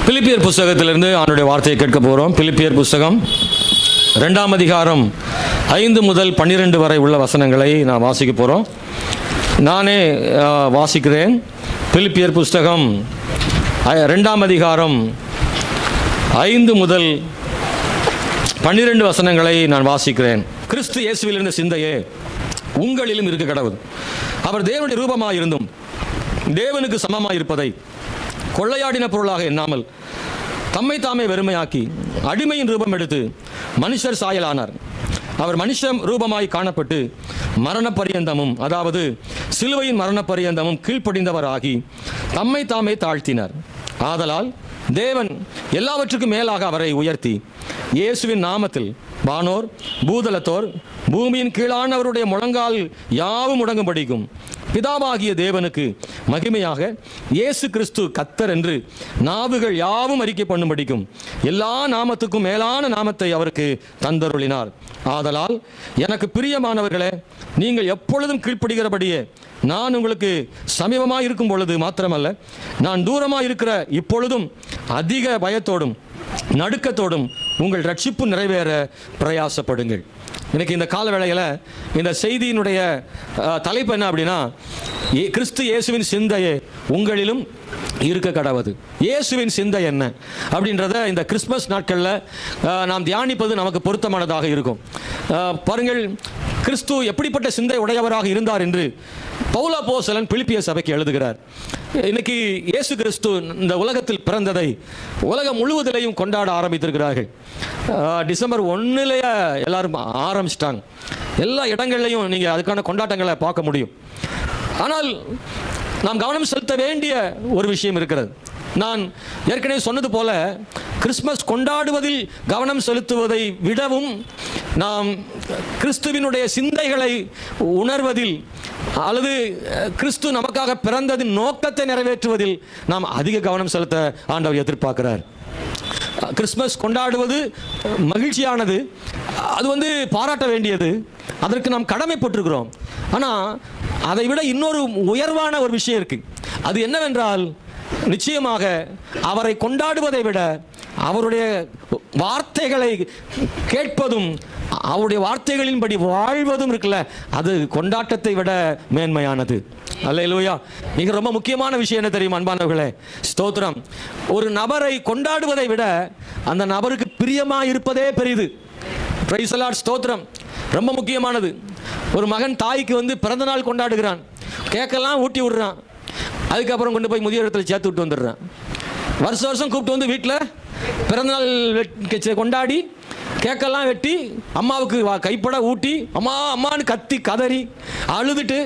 பிலிப்பியர் புஸ்தகத்திலிருந்து அவனுடைய வார்த்தையை கேட்க போகிறோம். பிலிப்பியர் புஸ்தகம் 2ஆம் அதிகாரம் 5 முதல் 12 வரை உள்ள வசனங்களை நான் வாசிக்க போகிறோம். நானே வாசிக்கிறேன். பிலிப்பியர் புஸ்தகம் 2ஆம் அதிகாரம் 5 முதல் 12 வசனங்களை நான் வாசிக்கிறேன். கிறிஸ்து இயேசுவில் இருந்த சிந்தையே உங்களிலும் இருக்க கடவுள். அவர் தேவனுடைய ரூபமாக இருந்தும் தேவனுக்கு சமமாக இருப்பதை கொள்ளையாடின பொருளாக எண்ணாமல் தம்மை தாமே வெறுமையாக்கி அடிமையின் ரூபம் எடுத்து மனுஷர் சாயலானார். அவர் மனுஷன் ரூபமாய் காணப்பட்டு மரண பரியந்தமும், அதாவது சிலுவையின் மரண பரியந்தமும் கீழ்ப்படிந்தவராகி தம்மை தாமே தாழ்த்தினார். ஆதலால் தேவன் எல்லாவற்றுக்கும் மேலாக அவரை உயர்த்தி இயேசுவின் நாமத்தில் வானோர் பூதலத்தோர் பூமியின் கீழானவருடைய முழங்கால் யாவும் முடங்கும்படிக்கும் பிதாவாகிய தேவனுக்கு மகிமையாக இயேசு கிறிஸ்து கர்த்தர் என்று நாவுகள் யாவும் அறிக்கை பண்ணும்படிக்கும் எல்லா நாமத்துக்கும் மேலான நாமத்தை அவருக்கு தந்தருளினார். ஆதலால் எனக்கு பிரியமானவர்களே, நீங்கள் எப்பொழுதும் கீழ்ப்படுகிறபடியே நான் உங்களுக்கு சமீபமாக இருக்கும் பொழுது மாத்திரமல்ல, நான் தூரமாக இருக்கிற இப்பொழுதும் அதிக பயத்தோடும் நடுக்கத்தோடும் உங்கள் ரட்சிப்பு நிறைவேற பிரயாசப்படுங்கள். இன்னைக்கு இந்த கால வேளையில் இந்த செய்தியினுடைய தலைப்பு என்ன அப்படின்னா, கிறிஸ்து இயேசுவின் சிந்தையே உங்களிலும் இருக்க கடவுது. இயேசுவின் சிந்தை என்ன அப்படின்றத இந்த கிறிஸ்மஸ் நாட்களில் நாம் தியானிப்பது நமக்கு பொருத்தமானதாக இருக்கும். பாருங்கள், கிறிஸ்து எப்படிப்பட்ட சிந்தை உடையவராக இருந்தார் என்று பவுல் அப்போஸ்தலன் பிலிப்பிய சபைக்கு எழுதுகிறார். இன்னைக்கு இயேசு கிறிஸ்து இந்த உலகத்தில் பிறந்ததை உலகம் முழுவதிலையும் கொண்டாட ஆரம்பித்திருக்கிறார்கள். டிசம்பர் 1 எல்லாரும் ஆரம்பிச்சிட்டாங்க. எல்லா இடங்கள்லையும் நீங்கள் அதுக்கான கொண்டாட்டங்களை பார்க்க முடியும். ஆனால் நாம் கவனம் செலுத்த வேண்டிய ஒரு விஷயம் இருக்கிறது. நான் ஏற்கனவே சொன்னது போல, கிறிஸ்மஸ் கொண்டாடுவதில் கவனம் செலுத்துவதை விடவும் நாம் கிறிஸ்துவினுடைய சிந்தைகளை உணர்வதில் அல்லது கிறிஸ்து நமக்காக பிறந்ததின் நோக்கத்தை நிறைவேற்றுவதில் நாம் அதிக கவனம் செலுத்த ஆண்டவர் எதிர்பார்க்கிறார். கிறிஸ்மஸ் கொண்டாடுவது மகிழ்ச்சியானது, அது பாராட்ட வேண்டியது, அதற்கு நாம் கடமைப்பட்டிருக்கிறோம். ஆனால் அதை விட இன்னொரு உயர்வான ஒரு விஷயம் இருக்கு. அது என்னவென்றால், நிச்சயமாக அவரை கொண்டாடுவதை விட அவருடைய வார்த்தைகளை கேட்பதும் அவருடைய வார்த்தைகளின்படி வாழ்வதும் இருக்குல்ல, அது கொண்டாட்டத்தை விட மேன்மையானது. அல்லேலூயா. மிக ரொம்ப முக்கியமான விஷயம் என்ன தெரியும் அன்பானவர்களே? ஸ்தோத்திரம். ஒரு நபரை கொண்டாடுவதை விட அந்த நபருக்கு பிரியமாக இருப்பதே பெரிது. Praise the Lord. ஸ்தோத்திரம். ரொம்ப முக்கியமானது. ஒரு மகன் தாய்க்கு பிறந்த நாள் கொண்டாடுகிறான், கேக்கெல்லாம் ஊட்டி விடுறான், அதுக்கப்புறம் கொண்டு போய் முதியோரத்தில் சேர்த்து விட்டு வந்துடுறான். வருஷம் கூப்பிட்டு வீட்டில் பிறந்தநாள் கொண்டாடி கேக்கெல்லாம் வெட்டி அம்மாவுக்கு கைப்பட ஊட்டி அம்மா அம்மான்னு கத்தி கதறி அழுதுட்டு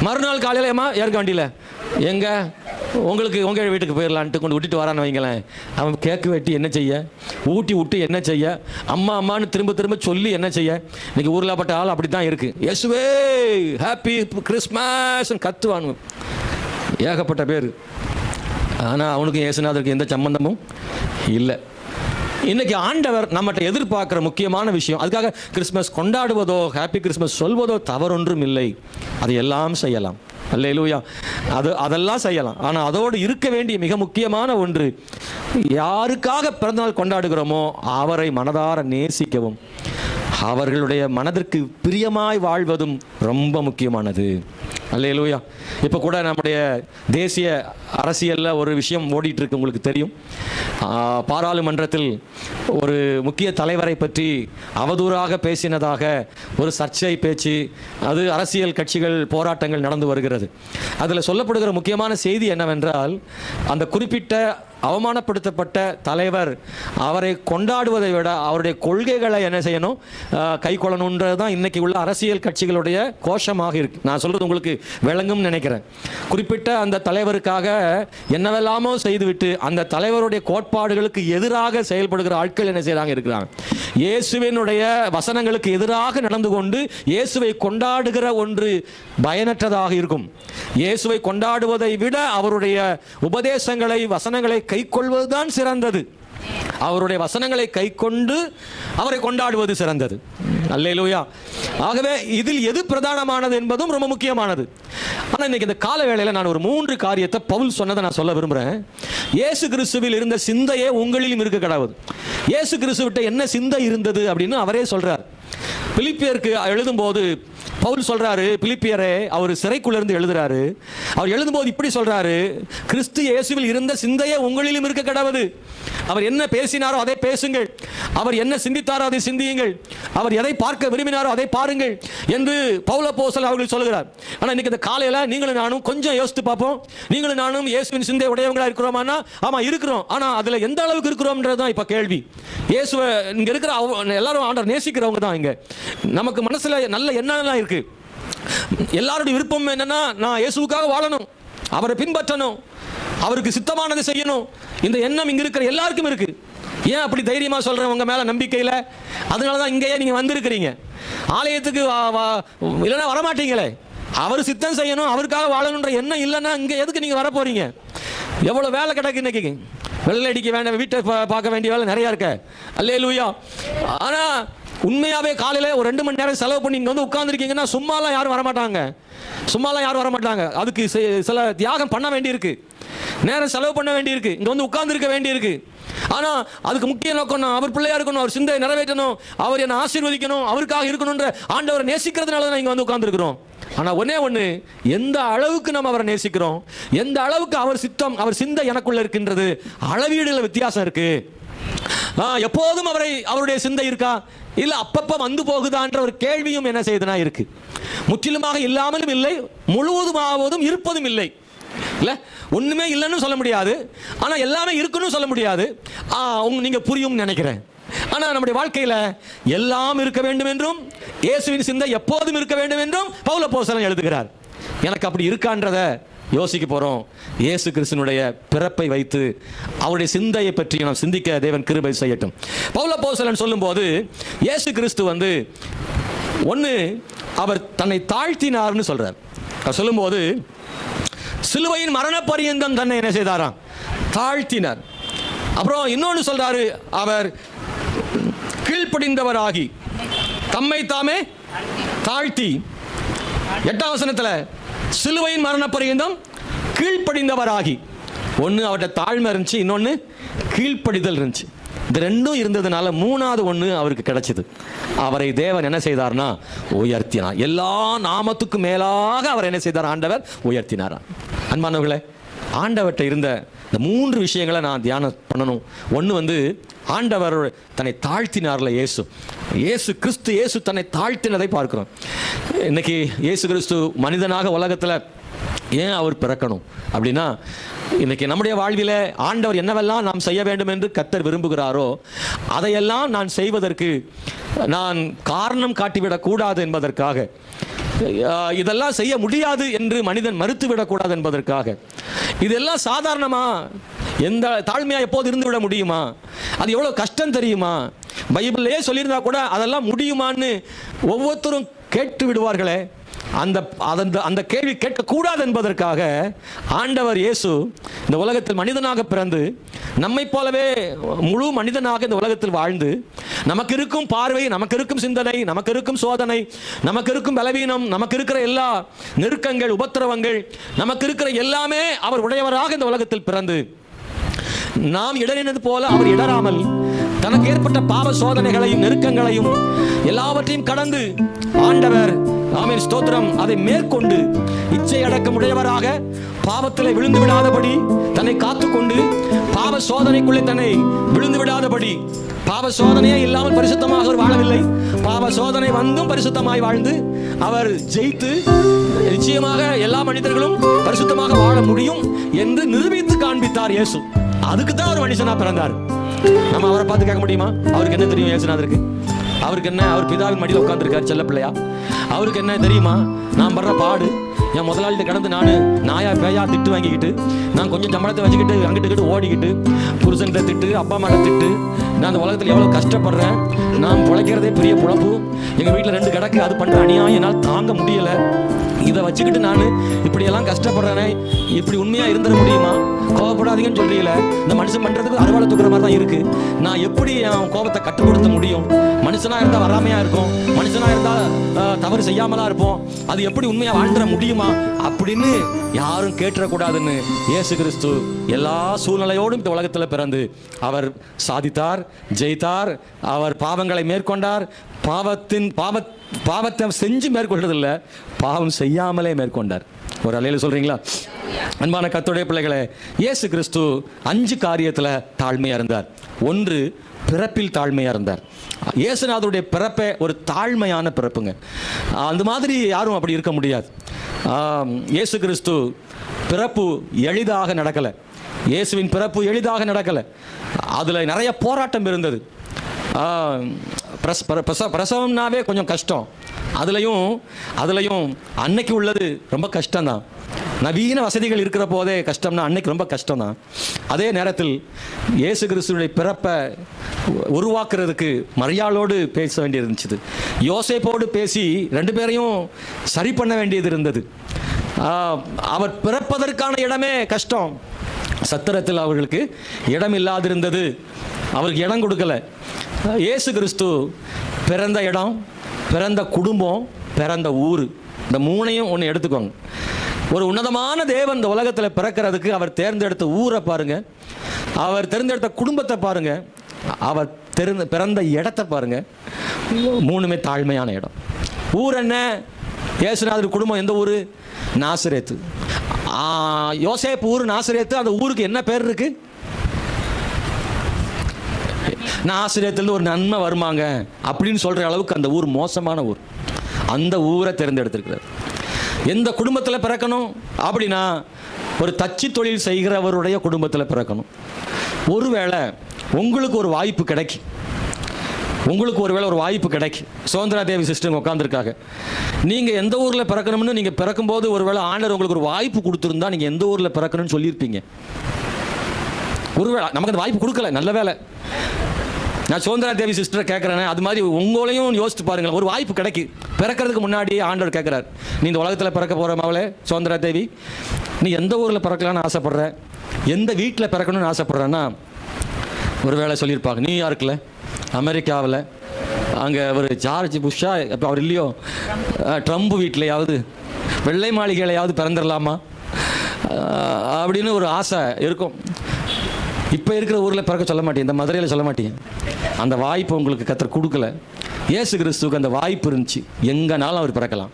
மறுநாள் காலையில் அம்மா ஏற்க வண்டியில் எங்க உங்களுக்கு உங்கள் வீட்டுக்கு போயிடலான்ட்டு கொண்டு விட்டுட்டு வரான்னு வைங்களேன். அவன் கேக்கு வெட்டி என்ன செய்ய, ஊட்டி விட்டு என்ன செய்ய, அம்மா அம்மான்னு திரும்ப திரும்ப சொல்லி என்ன செய்ய? இன்னைக்கு ஊரில் பட்ட ஆள் அப்படி தான் இருக்குது. இயேசுவே ஹாப்பி கிறிஸ்மஸ் கத்துவானு ஏகப்பட்ட பேர். ஆனால் அவனுக்கு இயேசுநாதருக்கு எந்த சம்பந்தமும் இல்லை. இன்னைக்கு ஆண்டவர் நம்மகிட்ட எதிர்பார்க்குற முக்கியமான விஷயம், அதுக்காக கிறிஸ்மஸ் கொண்டாடுவதோ ஹாப்பி கிறிஸ்மஸ் சொல்வதோ தவறொன்றும் இல்லை. அதை எல்லாம் செய்யலாம். அல்லேலூயா. அதெல்லாம் செய்யலாம். ஆனால் அதோடு இருக்க வேண்டிய மிக முக்கியமான ஒன்று, யாருக்காக பிறந்தநாள் கொண்டாடுகிறோமோ அவரை மனதார நேசிக்கவும் அவர்களுடைய மனதிற்கு பிரியமாய் வாழ்வதும் ரொம்ப முக்கியமானது. அல்லேலூயா. இப்போ கூட நம்முடைய தேசிய அரசியலில் ஒரு விஷயம் ஓடிட்டு இருக்கு, உங்களுக்கு தெரியும். பாராளுமன்றத்தில் ஒரு முக்கிய தலைவரை பற்றி அவதூறாக பேசினதாக ஒரு சர்ச்சை பேச்சு, அது அரசியல் கட்சிகள் போராட்டங்கள் நடந்து வருகிறது. அதில் சொல்லப்படுகிற முக்கியமான செய்தி என்னவென்றால், அந்த குறிப்பிட்ட அவமானப்படுத்தப்பட்ட தலைவர் அவரை கொண்டாடுவதை விட அவருடைய கொள்கைகளை என்ன செய்யணும், கை கொள்ளணுன்றது தான் இன்னைக்கு உள்ள அரசியல் கட்சிகளுடைய கோஷமாக இருக்கு. நான் சொல்றது உங்களுக்கு விளங்கும் நினைக்கிறேன். குறிப்பிட்ட அந்த தலைவருக்காக என்னவெல்லாமோ செய்துவிட்டு அந்த தலைவருடைய கோட்பாடுகளுக்கு எதிராக செயல்படுகிற ஆட்கள் என்ன செய்யறாங்க இருக்கிறாங்க. இயேசுவினுடைய வசனங்களுக்கு எதிராக நடந்து கொண்டு இயேசுவை கொண்டாடுகிற ஒன்று பயனற்றதாக இருக்கும். இயேசுவை கொண்டாடுவதை விட அவருடைய உபதேசங்களை வசனங்களை கை கொள்வதுதான் சிறந்தது. அவருடைய வசனங்களை கை கொண்டு அவரை கொண்டாடுவது சிறந்தது. அல்லேலூயா. ஆகவே இதில் எது பிரதானமானது என்பதும் ரொம்ப முக்கியமானது. ஆனால் இன்னைக்கு இந்த கால வேளையில் நான் ஒரு 3 காரியத்தை பவுல் சொன்னதை நான் சொல்ல விரும்புகிறேன். இயேசு கிறிஸ்துவில் இருந்த சிந்தையே உங்களிலும் இருக்க கடவுது. இயேசு கிறிஸ்துவிட்ட என்ன சிந்தை இருந்தது அப்படின்னு அவரே சொல்றார். பிலிப்பியருக்கு எழுதும்போது பவுல் சொல்றாரு, பிலிப்பியரை அவர் சிறைக்குள்ளிருந்து எழுதுறாரு. அவர் எழுதும்போது இப்படி சொல்றாரு, கிறிஸ்து இயேசுவில் இருந்த சிந்தையே உங்களிலும் இருக்க கடவுது. அவர் என்ன பேசினாரோ அதை பேசுங்கள், அவர் என்ன சிந்தித்தாரோ அதை சிந்தியுங்கள், அவர் எதை பார்க்க விரும்பினாரோ அதை பாருங்கள் என்று பவுல் அப்போஸ்தலன் அவர்கள் சொல்கிறார். ஆனால் இன்னைக்கு இந்த காலையில் நீங்களும் நானும் கொஞ்சம் யோசித்து பார்ப்போம். நீங்களும் நானும் இயேசுவின் சிந்தை உடையவங்களா இருக்கிறோமானா? ஆமா இருக்கிறோம். ஆனா அதுல எந்த அளவுக்கு இருக்கிறோம்ன்றதுதான் இப்ப கேள்வி. இயேசுவை இங்க இருக்கிற எல்லாரும் ஆண்டவர் நேசிக்கிறவங்க தான். இங்க நமக்கு மனசுல நல்ல எண்ணம்லாம் இருக்கு. எல்லாருடைய விருப்பம் என்னன்னா, நான் இயேசுவுக்காக வாழணும், அவரை பின்பற்றணும், அவருக்கு சித்தமானதை செய்யணும். இந்த எண்ணம் இங்க இருக்கிற எல்லாருக்கும் இருக்கு. ஏன் அப்படி தைரியமா சொல்றேன்? உங்க மேல நம்பிக்கையில. அதனாலதான் இங்கேயே நீங்க வந்திருக்கிறீங்க. ஆலயத்துக்கு இல்லைன்னா வரமாட்டீங்களே. அவர் சித்தம் செய்யணும், அவருக்காக வாழணுன்ற எண்ணம் இல்லைன்னா இங்க எதுக்கு நீங்க வர போறீங்க? எவ்வளவு வேலை கிடக்கு இன்னைக்கு. வெள்ளை அடிக்க வேண்டிய, வீட்டை பார்க்க வேண்டிய வேலை நிறைய இருக்க. அல்லேலூயா. ஆனா உண்மையாவே காலையில ஒரு 2 மணி நேரம் செலவு பண்ணி இங்க வந்து உட்கார்ந்துருக்கீங்கன்னா சும்மாலாம் யாரும் வரமாட்டாங்க. சும்மாலாம் யாரும் வரமாட்டாங்க. அதுக்கு சில தியாகம் பண்ண வேண்டியிருக்கு, நேரம் செலவு பண்ண வேண்டியிருக்கு, இங்க வந்து உட்கார்ந்துருக்க வேண்டியிருக்கு. ஆனா அதுக்கு முக்கிய நோக்கம் நான் அவர் பிள்ளையா இருக்கணும், அவர் சிந்தையை நிறைவேற்றணும், அவர் என்னை ஆசீர்வதிக்கணும், அவருக்காக இருக்கணும்ன்ற ஆண்டவரை நேசிக்கிறதுனால தான் இங்க வந்து உட்கார்ந்துருக்கிறோம். ஆனா ஒன்னே ஒண்ணு, எந்த அளவுக்கு நம்ம அவரை நேசிக்கிறோம், எந்த அளவுக்கு அவர் சித்தம், அவர் சிந்தை எனக்குள்ள இருக்கின்றது, அளவீடுல வித்தியாசம் இருக்கு. எப்போதும் அவருடைய சிந்தை இருக்கா, இல்ல அப்பப்ப வந்து போகுதான்ற ஒரு கேள்வியும் என்ன செய்யுதுன்னா இருக்கு. முற்றிலுமாக இல்லாமலும் இல்லை, முழுவதுமாவதும் இருப்பதும் இல்லை. இல்ல ஒண்ணுமே இல்லைன்னு சொல்ல முடியாது, ஆனா எல்லாமே இருக்குன்னு சொல்ல முடியாது. நீங்க புரியும் நினைக்கிறேன். ஆனா நம்முடைய வாழ்க்கையில எல்லாம் இருக்க வேண்டும் என்றும் இயேசுவின் சிந்தை எப்போதும் இருக்க வேண்டும் என்றும் பவுல் அப்போஸ்தலன் எழுதுகிறார். எனக்கு அப்படி இருக்கான்றத யோசிக்க போறோம். இயேசு கிறிஸ்துவினுடைய பிறப்பை வைத்து அவருடைய சிந்தையை பற்றி நாம் சிந்திக்க தேவன் கிருபை செய்யட்டும். பவுல் அப்போஸ்தலன் சொல்லும்போது இயேசு கிறிஸ்து ஒன்று அவர் தன்னை தாழ்த்தினார்னு சொல்றார். சொல்லும்போது சிலுவையின் மரண பரியந்தம் தன்னை என்ன செய்தாராம்? தாழ்த்தினார். அப்புறம் இன்னொன்று சொல்றாரு, அவர் கீழ்ப்படிந்தவராகி தம்மை தாமே தாழ்த்தி. 8ஆம் வசனத்துல சிலுவையின் மரண பரியந்தம் கீழ்ப்படிந்தவராகி. ஒன்று அவர்கிட்ட தாழ்மை இருந்துச்சு, இன்னொன்று கீழ்ப்படிதல் இருந்துச்சு. இது ரெண்டும் இருந்ததுனால 3வது ஒன்று அவருக்கு கிடைச்சது. அவரை தேவன் என்ன செய்தார்னா உயர்த்தினார். எல்லா நாமத்துக்கும் மேலாக அவர் என்ன செய்தார்? ஆண்டவர் உயர்த்தினாராம். அன்பானவர்களே, ஆண்டவர்கிட்ட இருந்த இந்த 3 விஷயங்களை நான் தியானம் பண்ணணும். ஒன்று ஆண்டவர் தன்னை தாழ்த்தினார்ல. இயேசு கிறிஸ்து இயேசு தன்னை தாழ்த்தினதை பார்க்கிறோம். இன்னைக்கு இயேசு கிறிஸ்து மனிதனாக உலகத்தில் ஏன் அவர் பிறக்கணும் அப்படின்னா, இன்னைக்கு நம்முடைய வாழ்வில் ஆண்டவர் என்னவெல்லாம் நாம் செய்ய வேண்டும் என்று கர்த்தர் விரும்புகிறாரோ அதையெல்லாம் நான் செய்வதற்கு நான் காரணம் காட்டிவிடக் கூடாது என்பதற்காக, இதெல்லாம் செய்ய முடியாது என்று மனிதன் மறுத்துவிடக்கூடாது என்பதற்காக. இதெல்லாம் சாதாரணமா, எந்த தாழ்மையா எப்போது இருந்து விட முடியுமா? அது எவ்வளவு கஷ்டம் தெரியுமா? பைபிள்லயே சொல்லியிருந்தா கூட அதெல்லாம் முடியுமான்னு ஒவ்வொருத்தரும் கேட்டு விடுவார்களே. அந்த கேள்வி கேட்கக்கூடாது என்பதற்காக ஆண்டவர் இயேசு இந்த உலகத்தில் மனிதனாக பிறந்து நம்மை போலவே முழு மனிதனாக இந்த உலகத்தில் வாழ்ந்து, நமக்கு இருக்கும் பார்வை, நமக்கு இருக்கும் சிந்தனை, நமக்கு இருக்கும் சோதனை, நமக்கு இருக்கும் பலவீனம், நமக்கு இருக்கிற எல்லா நெருக்கங்கள், உபத்திரவங்கள், நமக்கு இருக்கிற எல்லாமே அவர் உடையவராக இந்த உலகத்தில் பிறந்து, நாம் இடறினது போல அவர் இடராமல் தனக்கு ஏற்பட்ட பாவ சோதனைகளையும் நெருக்கங்களையும் எல்லாவற்றையும் கடந்து ஆண்டவர், ஆமென் ஸ்தோத்திரம், அதை மேற்கொண்டு இச்சை அடக்கம் உடையவராக பாவத்தில் விழுந்து விடாதபடி தன்னை காத்துக்கொண்டு, பாவ சோதனைக்குள்ளே தன்னை விழுந்து விடாதபடி, பாவ சோதனையே இல்லாமல் பரிசுத்தமாக அவர் வாழவில்லை. பாவ சோதனை வந்தும் பரிசுத்தமாய் வாழ்ந்து அவர் ஜெயித்து நிச்சயமாக எல்லா மனிதர்களும் பரிசுத்தமாக வாழ முடியும் என்று நிரூபித்து காண்பித்தார் இயேசு. அதுக்கு தான் ஒரு மனுஷனா பிறந்தார். நம்ம அவரை பார்த்து கேட்க முடியுமா? அவருக்கு என்ன தெரியும் இயேசுநாதருக்கு? அவருக்கு என்ன? அவர் பிதாவின் மடியில் உட்கார்ந்துருக்காரு செல்ல பிள்ளையா. அவருக்கு என்ன தெரியுமா? நான் படுற பாடு, என் முதலாளிகிட்ட கடந்து நான் நாயா பேயா திட்டு வாங்கிக்கிட்டு, நான் கொஞ்சம் சம்பளத்தை வச்சுக்கிட்டு அங்கிட்டு ஓடிக்கிட்டு, புருஷன்கிட்ட திட்டு, அப்பா அம்மாட்ட திட்டு, நான் அந்த உலகத்தில் எவ்வளோ கஷ்டப்படுறேன், நான் பிழைக்கிறதே பெரிய பொழப்பு, எங்கள் வீட்டில் 2 கிடக்கு, அது பண்ணுற அநியாயம் என்னால் தாங்க முடியலை, இதை வச்சுக்கிட்டு நான் இப்படியெல்லாம் கஷ்டப்படுறேனே, இப்படி உண்மையாக இருந்துட முடியுமா? கோபப்படாதீங்கன்னு சொல்றீங்கள, இந்த மனுஷன் பண்ணுறதுக்கு அறுவாலை தூக்குற மாதிரி தான் இருக்குது. நான் எப்படி என் கோபத்தை கட்டுப்படுத்த முடியும்? மனுஷனாக இருந்தால் வராமையாக இருக்கும், மனுஷனாக இருந்தால் தவறு செய்யாமலாம் இருப்போம், அது எப்படி உண்மையாக வாழ்ந்துட முடியுமா அப்படின்னு யாரும் கேட்டுறக்கூடாதுன்னு இயேசு கிறிஸ்து எல்லா சூழ்நிலையோடும் இந்த உலகத்தில் பிறந்து அவர் சாதித்தார், ஜெயித்தார். அவர் பாவங்களை மேற்கொண்டார். பாவத்தை செஞ்சு மேற்கொள்றதில்ல, பாவம் செய்யாமலே மேற்கொண்டார். ஒரு அலையில சொல்றீங்களா? அன்பான கர்த்தருடைய பிள்ளைகளே, இயேசு கிறிஸ்து 5 காரியத்தில் தாழ்மையாக இருந்தார். 1, பிறப்பில் தாழ்மையாக இருந்தார். இயேசுநாதருடைய பிறப்பே ஒரு தாழ்மையான பிறப்புங்க. அந்த மாதிரி யாரும் அப்படி இருக்க முடியாது. இயேசு கிறிஸ்து பிறப்பு எளிதாக நடக்கலை. இயேசுவின் பிறப்பு எளிதாக நடக்கலை. அதில் நிறைய போராட்டம் இருந்தது. பிரசவம்னாவே கொஞ்சம் கஷ்டம். அதுலேயும் அன்னைக்கு உள்ளது ரொம்ப கஷ்டம்தான். நவீன வசதிகள் இருக்கிற போதே கஷ்டம்னா அன்னைக்கு ரொம்ப கஷ்டம்தான். அதே நேரத்தில் இயேசு கிறிஸ்துடைய பிறப்பை உருவாக்குறதுக்கு மரியாளோடு பேச வேண்டியது இருந்துச்சு. யோசேப்போடு பேசி 2 பேரையும் சரி பண்ண வேண்டியது இருந்தது. அவர் பிறப்பதற்கான இடமே கஷ்டம். சத்திரத்தில் அவர்களுக்கு இடம் இல்லாதிருந்தது. அவருக்கு இடம் கொடுக்கல. இயேசு கிறிஸ்து பிறந்த இடம், பிறந்த குடும்பம், பிறந்த ஊர், இந்த 3ஐயும் ஒன்று எடுத்துக்கோங்க. ஒரு உன்னதமான தேவன் இந்த உலகத்தில் பிறக்கிறதுக்கு அவர் தேர்ந்தெடுத்த ஊரை பாருங்க, அவர் தேர்ந்தெடுத்த குடும்பத்தை பாருங்க, அவர் பிறந்த இடத்தை பாருங்க. 3மே தாழ்மையான இடம். ஊர் என்ன? இயேசுநாதர் குடும்பம் எந்த ஊர்? நாசரேத்து. யோசேப்பு ஊர் நாசரேத்து. அந்த ஊருக்கு என்ன பேர் இருக்கு? நாசரேத்துல ஒரு நன்மை வருமாங்க அப்படின்னு சொல்ற அளவுக்கு அந்த ஊர் மோசமான ஊர். அந்த ஊரை தேர்ந்தெடுத்திருக்கிறார். எந்த குடும்பத்தில் பிறக்கணும் அப்படின்னா, ஒரு தச்சு தொழில் செய்கிறவருடைய குடும்பத்தில் பிறக்கணும். ஒருவேளை உங்களுக்கு ஒரு வாய்ப்பு கிடைக்கும், சுதந்திரா தேவி சிஸ்டர் உட்காந்துருக்காங்க, நீங்கள் எந்த ஊரில் பிறக்கணும்னு நீங்கள் பிறக்கும்போது ஒருவேளை ஆண்டவர் உங்களுக்கு ஒரு வாய்ப்பு கொடுத்துருந்தா நீங்கள் எந்த ஊரில் பிறக்கணும்னு சொல்லியிருப்பீங்க. ஒருவேளை நமக்கு அந்த வாய்ப்பு கொடுக்கல, நல்ல வேலை. நான் சுதந்திரா தேவி சிஸ்டரை கேட்குறேன், அது மாதிரி உங்களையும் யோசிச்சு பாருங்களேன். ஒரு வாய்ப்பு கிடைக்கு, பிறக்கிறதுக்கு முன்னாடி ஆண்டவர் கேட்குறாரு, நீ இந்த உலகத்தில் பிறக்க போகிற மகளே சுதந்திரா தேவி, நீ எந்த ஊரில் பிறக்கலான்னு ஆசைப்படுற, எந்த வீட்டில் பிறக்கணும்னு ஆசைப்படுறேன்னா, ஒரு வேளை சொல்லியிருப்பாங்க, நியூயார்க்கில், அமெரிக்காவில், அங்கே ஒரு ஜார்ஜ் புஷ்ஷா, இப்போ அவர் இல்லையோ, ட்ரம்ப் வீட்டிலையாவது, வெள்ளை மாளிகையிலையாவது பிறந்துடலாமா அப்படின்னு ஒரு ஆசை இருக்கும். இப்போ இருக்கிற ஊரில் பிறக்க சொல்ல மாட்டேன், இந்த மதுரையில் சொல்ல மாட்டேன். அந்த வாய்ப்பு உங்களுக்கு கர்த்தர் கொடுக்கல. இயேசு கிறிஸ்துவுக்கு அந்த வாய்ப்பு இருந்துச்சு, எங்கேனாலும் அவர் பிறக்கலாம்.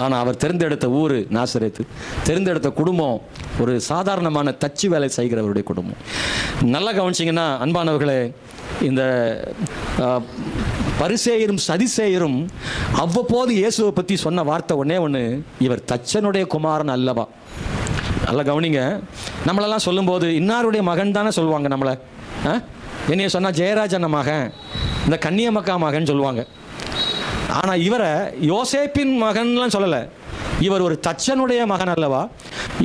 ஆனால் அவர் தேர்ந்தெடுத்த ஊர் நாசரேத்து, தேர்ந்தெடுத்த குடும்பம் ஒரு சாதாரணமான தச்சு வேலை செய்கிறவருடைய குடும்பம். நல்லா கவனிச்சிங்கன்னா அன்பானவர்களே, இந்த பரிசேயரும் சதிசேயரும் அவ்வப்போது இயேசுவை பற்றி சொன்ன வார்த்தை ஒன்று, இவர் தச்சனுடைய குமாரன் அல்லவா. நல்லா கவனிங்க. நம்மளெல்லாம் சொல்லும்போது இன்னாருடைய மகன் தானே சொல்லுவாங்க. நம்மளை என்னைய சொன்னால் ஜெயராஜன் மகன், இந்த கன்னியமக்கா மகன் சொல்லுவாங்க. ஆனால் இவரை யோசேப்பின் மகன்லாம் சொல்லலை, இவர் ஒரு தச்சனுடைய மகன் அல்லவா.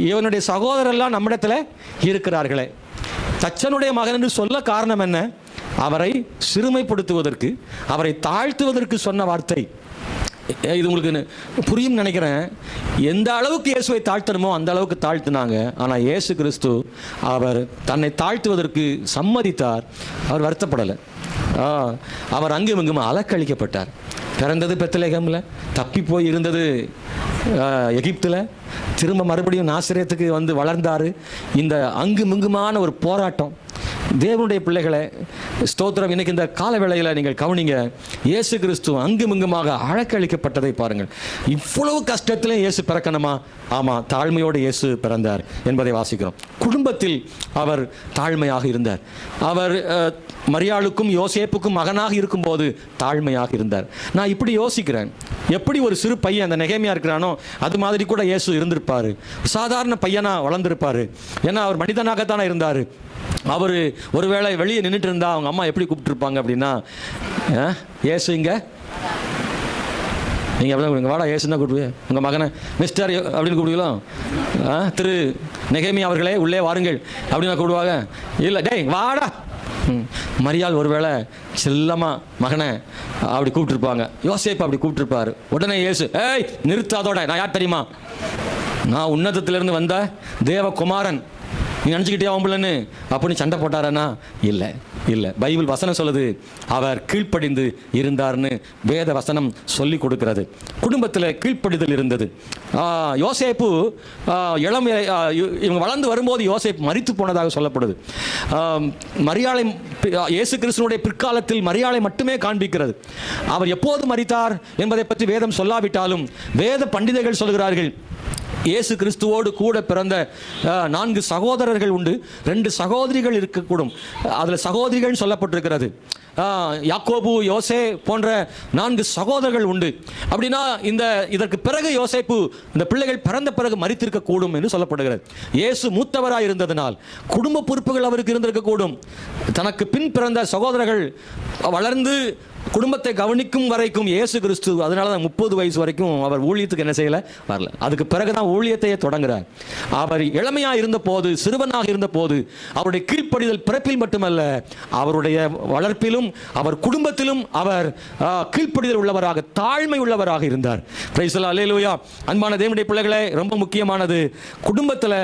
இவனுடைய சகோதரெல்லாம் நம்மிடத்தில் இருக்கிறார்களே. தச்சனுடைய மகன் என்று சொல்ல காரணம் என்ன? அவரை சிறுமைப்படுத்துவதற்கு, அவரை தாழ்த்துவதற்கு சொன்ன வார்த்தை. இது உங்களுக்கு புரியும் நினைக்கிறேன். எந்த அளவுக்கு இயேசுவை தாழ்த்தணுமோ அந்த அளவுக்கு தாழ்த்தினாங்க. ஆனால் இயேசு கிறிஸ்து அவர் தன்னை தாழ்த்துவதற்கு சம்மதித்தார். அவர் வருத்தப்படலை. அவர் அங்கும் இங்கும் அலக்களிக்கப்பட்டார். பிறந்தது பெத்லகேமில், தப்பி போய் இருந்தது எகிப்தில், திரும்ப மறுபடியும் நாசரேத்துக்கு வந்து வளர்ந்தார். இந்த அங்குமிங்குமான ஒரு போராட்டம். தேவனுடைய பிள்ளைகளை ஸ்தோத்திரம். இன்னைக்கு இந்த கால வேளையில் நீங்கள் கவனிங்க, இயேசு கிறிஸ்து அங்குமிங்குமாக அழக்களிக்கப்பட்டதை பாருங்கள். இவ்வளவு கஷ்டத்திலே இயேசு பிறக்கணுமா? ஆமாம், தாழ்மையோடு இயேசு பிறந்தார் என்பதை வாசிக்கிறோம். குடும்பத்தில் அவர் தாழ்மையாக இருந்தார். அவர் மரியாளுக்கும் யோசேப்புக்கும் மகனாக இருக்கும்போது தாழ்மையாக இருந்தார். நான் இப்படி யோசிக்கிறேன், எப்படி ஒரு சிறு பையன் அந்த நெகேமியா இருக்கிறானோ அது மாதிரி கூட இயேசு இருந்திருப்பார். சாதாரண பையனாக வளர்ந்துருப்பார். ஏன்னா அவர் மனிதனாகத்தானே இருந்தார். அவர் ஒருவேளை வெளியே நின்றுட்டு இருந்தா அவங்க அம்மா எப்படி கூப்பிட்டுருப்பாங்க அப்படின்னா, இயேசு இங்கே நீங்கள் அப்படி தான் வாடா ஏசு தான் கூப்பிடுவீங்க. உங்கள் மகனை மிஸ்டர் அப்படின்னு கூப்பிடுவீங்களோ? திரு நெகேமி அவர்களே உள்ளே வாருங்கள் அப்படின்னு கூப்பிடுவாங்க. இல்லை டேய் வாடா. மரியாள் ஒருவேளை செல்லமா மகனை அப்படி கூப்பிட்டுருப்பாங்க. யோசேப்பு அப்படி கூப்பிட்டுருப்பாரு. உடனே இயேசு ஏய் நிறுத்தாதோட, நான் யார் தெரியுமா? நான் உன்னதத்திலிருந்து வந்த தேவகுமாரன், நீ நினச்சிக்கிட்டே ஆம்பளன்னு அப்படின்னு சண்டை போட்டாரனா? இல்லை இல்லை. பைபிள் வசனம் சொல்லுது அவர் கீழ்ப்படிந்து இருந்தார்னு வேத வசனம் சொல்லி கொடுக்கிறது. குடும்பத்தில் கீழ்ப்படிதல் இருந்தது. யோசேப்பு இளம் இவங்க வளர்ந்து வரும்போது யோசேப்பு மரித்து போனதாக சொல்லப்படுது. மரியாளை இயேசு கிறிஸ்துனுடைய பிற்காலத்தில் மரியாளை மட்டுமே காண்பிக்கிறது. அவர் எப்போது மரித்தார் என்பதை பற்றி வேதம் சொல்லாவிட்டாலும் வேத பண்டிதர்கள் சொல்கிறார்கள் இயேசு கிறிஸ்துவோடு கூட பிறந்த 4 சகோதரர்கள் உண்டு, 2 சகோதரிகள் இருக்கக்கூடும். அதில் சகோதரிகள் சொல்லப்பட்டிருக்கிறது. யாக்கோபு, யோசே போன்ற 4 சகோதரர்கள் உண்டு. அப்படின்னா இதற்கு பிறகு யோசேப்பு இந்த பிள்ளைகள் பிறந்த பிறகு மரித்திருக்க கூடும் என்று சொல்லப்படுகிறது. இயேசு மூத்தவராக இருந்ததனால் குடும்ப பொறுப்புகள் அவருக்கு இருந்திருக்க கூடும். தனக்கு பின் பிறந்த சகோதரர்கள் வளர்ந்து குடும்பத்தை கவனிக்கும் வரைக்கும் இயேசு கிறிஸ்து, அதனால தான் 30 வயசு வரைக்கும் அவர் ஊழியத்துக்கு என்ன செய்யலை, வரல. அதுக்கு பிறகுதான் ஊழியத்தையே தொடங்குறார். அவர் இளமையாக இருந்த போது, சிறுவனாக இருந்த போது அவருடைய கீழ்ப்படிதல் பிறப்பில் மட்டுமல்ல, அவருடைய வளர்ப்பிலும் அவர் குடும்பத்திலும் அவர் கீழ்ப்படிதல் உள்ளவராக, தாழ்மை உள்ளவராக இருந்தார். பிரைஸ் தி லார்ட், அல்லேலூயா. அன்பான தேவனுடைய பிள்ளைகளே, ரொம்ப முக்கியமானது குடும்பத்தில்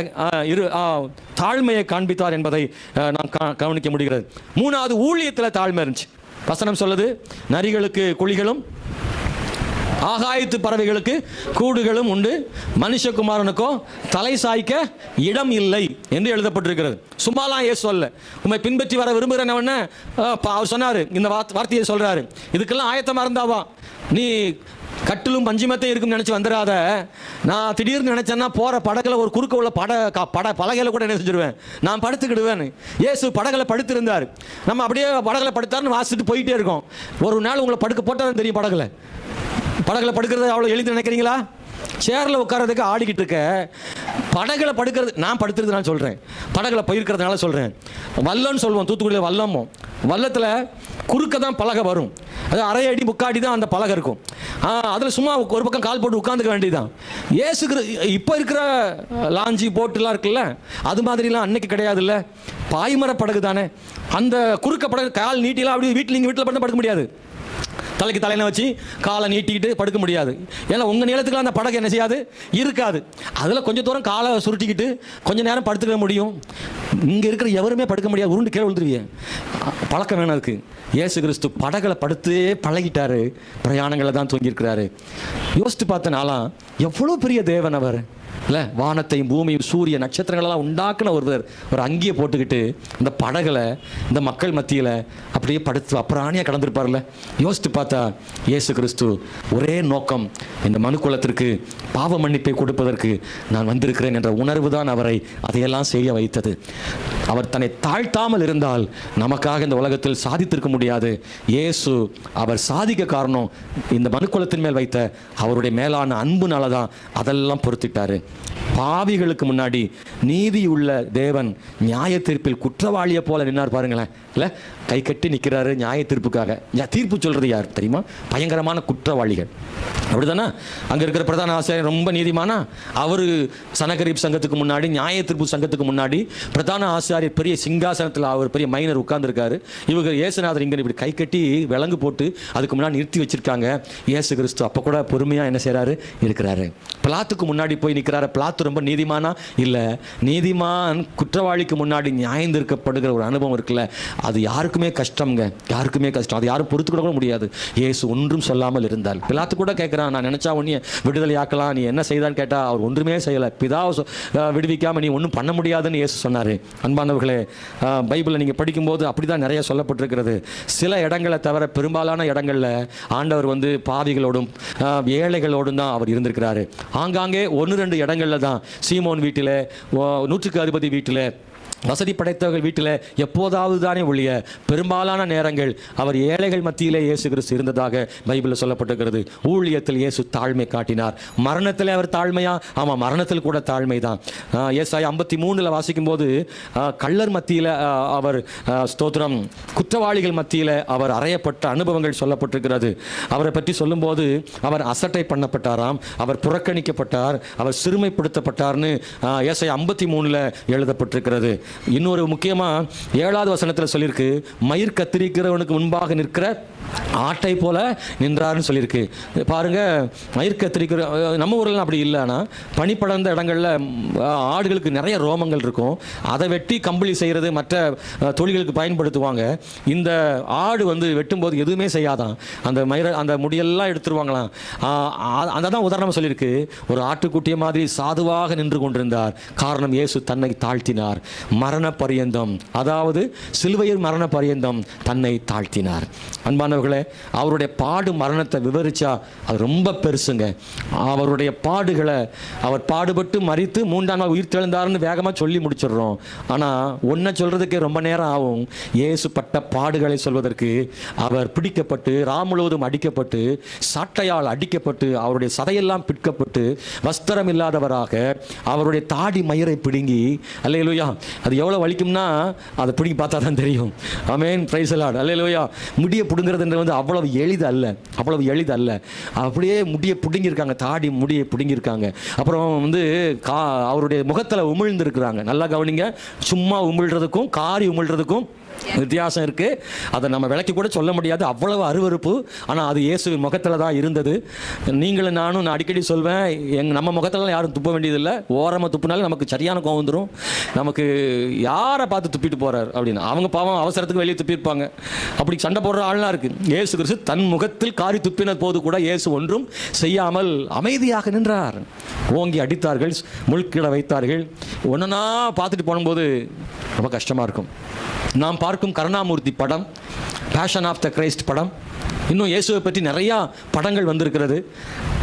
தாழ்மையை காண்பித்தார் என்பதை நாம் கவனிக்க முடிகிறது. 3வது ஊழியத்தில் தாழ்மை இருந்துச்சு. வசனம் சொல்லுது நரிகளுக்கு குழிகளும் ஆகாயத்து பறவைகளுக்கு கூடுகளும் உண்டு, மனுஷகுமாரனுக்கோ தலை சாய்க்க இடம் இல்லை என்று எழுதப்பட்டிருக்கிறது. சும்மாலாம் ஏசு சொல்ல, உண்மை பின்பற்றி வர விரும்புகிறேன்னு அவர் சொன்னார். இந்த வார்த்தையை சொல்றாரு, இதுக்கெல்லாம் ஆயத்தமாக இருந்தாவா, நீ கட்டிலும் பஞ்சுமத்தை இருக்குன்னு நினச்சி வந்துடாத. நான் திடீர்னு நினச்சேன்னா போகிற படகுல ஒரு குறுக்க உள்ள பலகையில் கூட என்ன செஞ்சிருவேன், நான் படுத்துக்கிடுவேன். இயேசு படகுல படுத்திருந்தார். நம்ம அப்படியே படகுல படுத்தாருன்னு வாசிட்டு போயிட்டே இருக்கோம். ஒரு நாள் உங்களை படுக்க போட்டாலும் தெரியும். படகுல படுக்கிறது அவ்வளோ எளிது நினைக்கிறீங்களா? சேரில் உட்காரதுக்கு ஆடிக்கிட்டு இருக்க, படகுல படுக்கிறது, நான் படுத்துறது நான் சொல்கிறேன், படகுல போயிருக்கிறதுனால சொல்கிறேன். வல்லம்னு சொல்லுவோம், தூத்துக்குடியில் வல்லமும். வல்லத்தில் குறுக்க தான் பலகை வரும், அது அரை அடி முக்காடி தான் அந்த பலகை இருக்கும். அதில் சும்மா ஒரு பக்கம் கால் போட்டு உட்காந்துக்க வேண்டியதான். ஏசுக்கிற இப்போ இருக்கிற லாஞ்சி போட்டுலாம் இருக்குல்ல, அது மாதிரிலாம் அன்னைக்கு கிடையாதுல்ல. பாய்மர படகு தானே. அந்த குறுக்க படகு கால் நீட்டிலாம் அப்படி நீங்கள் வீட்டில் படுக்க முடியாது. தலைக்கு தலையில வச்சு காலை நீட்டிக்கிட்டு படுக்க முடியாது. ஏன்னா உங்கள் நீளத்துக்குலாம் அந்த படகு என்ன செய்யாது, இருக்காது. அதில் கொஞ்சம் தூரம் காலை சுருட்டிக்கிட்டு கொஞ்சம் நேரம் படுத்துக்க முடியும். இங்கே இருக்கிற எவருமே படுக்க முடியாது, உருண்டு கீழே விழுந்துருவீங்க. பழக்கம் வேணும் அதுக்கு. இயேசு கிறிஸ்து படகுல படுத்தே பழகிட்டாரு, பிரயாணங்களில் தான் தூங்கியிருக்கிறாரு. யோசித்து பார்த்த நாளாம் எவ்வளோ பெரிய தேவன் அவர் இல்லை. வானத்தையும் பூமியும் சூரிய நட்சத்திரங்களெல்லாம் உண்டாக்குன ஒருவர் ஒரு அங்கேயே போட்டுக்கிட்டு இந்த படகுல இந்த மக்கள் மத்தியில் அப்படியே படுத்து அப்புறாணியாக கடந்திருப்பார்ல. யோசித்து பார்த்தா இயேசு கிறிஸ்து ஒரே நோக்கம், இந்த மனுக்குலத்திற்கு பாவ மன்னிப்பை கொடுப்பதற்கு நான் வந்திருக்கிறேன் என்ற உணர்வு தான் அவரை அதையெல்லாம் செய்ய வைத்தது. அவர் தன்னை தாழ்த்தாமல் இருந்தால் நமக்காக இந்த உலகத்தில் சாதித்திருக்க முடியாது. இயேசு அவர் சாதிக்க காரணம் இந்த மனுக்குலத்தின் மேல் வைத்த அவருடைய மேலான அன்புனால தான் அதெல்லாம் பொறுத்திட்டாரு. பாவிகளுக்கு முன்னாடி நீதியுள்ள தேவன் நியாய தீர்ப்பில் குற்றவாளியை போல நின்னார் பாருங்களேன். இல்லை, கை கட்டி நிற்கிறாரு நியாய தீர்ப்புக்காக. தீர்ப்பு சொல்கிறது யார் தெரியுமா? பயங்கரமான குற்றவாளிகள். அப்படிதானே? அங்கே இருக்கிற பிரதான ஆசிரியர் ரொம்ப நீதிமானா, அவர் சனகரீப் சங்கத்துக்கு முன்னாடி, நியாய தீர்ப்பு சங்கத்துக்கு முன்னாடி பிரதான ஆசிரியர் பெரிய சிங்காசனத்தில் அவர் பெரிய மைனர் உட்கார்ந்துருக்காரு. இவங்க இயேசுநாதர் இங்கே இப்படி கை கட்டி விலங்கு போட்டு அதுக்கு முன்னாடி நிறுத்தி வச்சிருக்காங்க. இயேசு கிறிஸ்து அப்போ கூட பொறுமையாக என்ன செய்கிறாரு, இருக்கிறாரு. பிலாத்துக்கு முன்னாடி போய் நிற்கிறாரு. பிலாத்து ரொம்ப நீதிமானா? இல்லை. நீதிமான் குற்றவாளிக்கு முன்னாடி நியாயந்திருக்கப்படுகிற ஒரு அனுபவம் இருக்குல்ல, அது யாருக்குமே கஷ்டம்ங்க, யாருக்குமே கஷ்டம். அது யாரும் பொறுத்து கூட முடியாது. இயேசு ஒன்றும் சொல்லாமல் இருந்தால். பிலாத்து கூட கேட்குறான், நான் நினச்சா உன்னைய விடுதலை ஆக்கலாம், நீ என்ன செய்தான்னு கேட்டால் அவர் ஒன்றுமே செய்யலை. பிதாவை விடுவிக்காமல் நீ ஒன்றும் பண்ண முடியாதுன்னு இயேசு சொன்னார். அன்பானவர்களே, பைபிளை நீங்கள் படிக்கும்போது அப்படி தான் நிறைய சொல்லப்பட்டிருக்கிறது. சில இடங்களை தவிர பெரும்பாலான இடங்களில் ஆண்டவர் பாவிகளோடும் ஏழைகளோடும் தான் அவர் இருந்திருக்கிறாரு. ஆங்காங்கே 1-2 இடங்களில் தான் சீமோன் வீட்டில், 100க்கு அதிபதி வீட்டில், வசதி படைத்தவர்கள் வீட்டில் எப்போதாவது தானே ஒழிய பெரும்பாலான நேரங்கள் அவர் ஏழைகள் மத்தியிலே இயேசு கிறிஸ்து இருந்ததாக பைபிளில் சொல்லப்பட்டிருக்கிறது. ஊழியத்தில் இயேசு தாழ்மை காட்டினார். மரணத்தில் அவர் தாழ்மையா? ஆமாம், மரணத்தில் கூட தாழ்மை தான். ஏசாயா 53 வாசிக்கும் போது கள்ளர் மத்தியில் அவர் ஸ்தோத்திரம், குற்றவாளிகள் மத்தியில் அவர் அறையப்பட்ட அனுபவங்கள் சொல்லப்பட்டிருக்கிறது. அவரை பற்றி சொல்லும்போது அவர் அசட்டை பண்ணப்பட்டாராம், அவர் புறக்கணிக்கப்பட்டார், அவர் சிறுமைப்படுத்தப்பட்டார்னு ஏசாயா 53 எழுதப்பட்டிருக்கிறது. இன்னொரு முக்கியமாக 7வது வசனத்தில் சொல்லியிருக்கு, மயிர் கத்திரிக்கிறவனுக்கு முன்பாக நிற்கிற ஆட்டை போல நின்றார்னு சொல்லியிருக்கு. பாருங்க, மயிர் கத்திரிக்கிற நம்ம ஊரில் அப்படி இல்லை. ஆனால் பனிப்படர்ந்த இடங்களில் ஆடுகளுக்கு நிறைய ரோமங்கள் இருக்கும். அதை வெட்டி கம்பளி செய்கிறது, மற்ற தொழில்களுக்கு பயன்படுத்துவாங்க. இந்த ஆடு வெட்டும்போது எதுவுமே செய்யாதான், அந்த அந்த முடியெல்லாம் எடுத்துருவாங்களாம். அதை தான் உதாரணம் சொல்லியிருக்கு. ஒரு ஆட்டுக்குட்டிய மாதிரி சாதுவாக நின்று கொண்டிருந்தார். காரணம், இயேசு தன்னை தாழ்த்தினார். மரண பரியந்தம், அதாவது சிலுவையில் மரண பரியந்தம் தன்னை தாழ்த்தினார். அன்பானவர்களே, அவருடைய பாடு மரணத்தை விவரிச்சா அது ரொம்ப பெருசுங்க. அவருடைய பாடுகளை, அவர் பாடுபட்டு மரித்து 3ஆம் நாள் உயிர் தெழுந்தார்னு வேகமாக சொல்லி முடிச்சிடுறோம். ஆனால் ஒன்றை சொல்றதுக்கே ரொம்ப நேரம் ஆகும். இயேசு பட்ட பாடுகளை சொல்வதற்கு. அவர் பிடிக்கப்பட்டு முழுவதும் அடிக்கப்பட்டு, சாட்டையால் அடிக்கப்பட்டு, அவருடைய சதையெல்லாம் பிற்கப்பட்டு, வஸ்திரம் இல்லாதவராக, அவருடைய தாடி மயிரை பிடுங்கி, அல்லேலூயா, அது எவ்வளோ வலிக்கும்னா அதை பிடிங்கி பார்த்தா தான் தெரியும். ஆமென், பிரைஸ் தி லார்ட், அல்லேலூயா. முடியை பிடுங்கிறது அவ்வளவு எளிது அல்ல, அவ்வளவு எளிது அல்ல. அப்படியே முடியை பிடுங்கியிருக்காங்க, தாடி முடியை பிடுங்கியிருக்காங்க. அப்புறம் அவருடைய முகத்தில் உமிழ்ந்திருக்கிறாங்க. நல்லா கவனிங்க, சும்மா உமிழ்றதுக்கும் காரி உமிழ்றதுக்கும் வித்தியாசம் இருக்கு. அதை நம்ம விளக்கி கூட சொல்ல முடியாது, அவ்வளவு அருவருப்பு. ஆனால் அது இயேசுவின் முகத்தில் தான் இருந்தது. நீங்களும் நானும், நான் அடிக்கடி சொல்வேன், நம்ம முகத்தில் யாரும் துப்ப வேண்டியதில்லை. ஓரமாக துப்புனாலும் நமக்கு சரியான கோவம் வந்துடும். நமக்கு யாரை பார்த்து துப்பிட்டு போறார் அப்படின்னு. அவங்க பாவம் அவசரத்துக்கு வெளியே துப்பியிருப்பாங்க. அப்படி சண்டை போடுற ஆள்லாம் இருக்கு. இயேசு கிறிஸ்து தன் முகத்தில் காரி துப்பின போது கூட இயேசு ஒன்றும் செய்யாமல் அமைதியாக நின்றார். ஓங்கி அடித்தார்கள், முள்கிட வைத்தார்கள். ஒன்றா பார்த்துட்டு போகும்போது ரொம்ப கஷ்டமாக இருக்கும். நாம் பார்க்கும் கருணாமூர்த்தி படம், பேஷன் ஆஃப் த கிரைஸ்ட் படம், இன்னும் இயேசுவை பற்றி நிறையா படங்கள் வந்திருக்கிறது.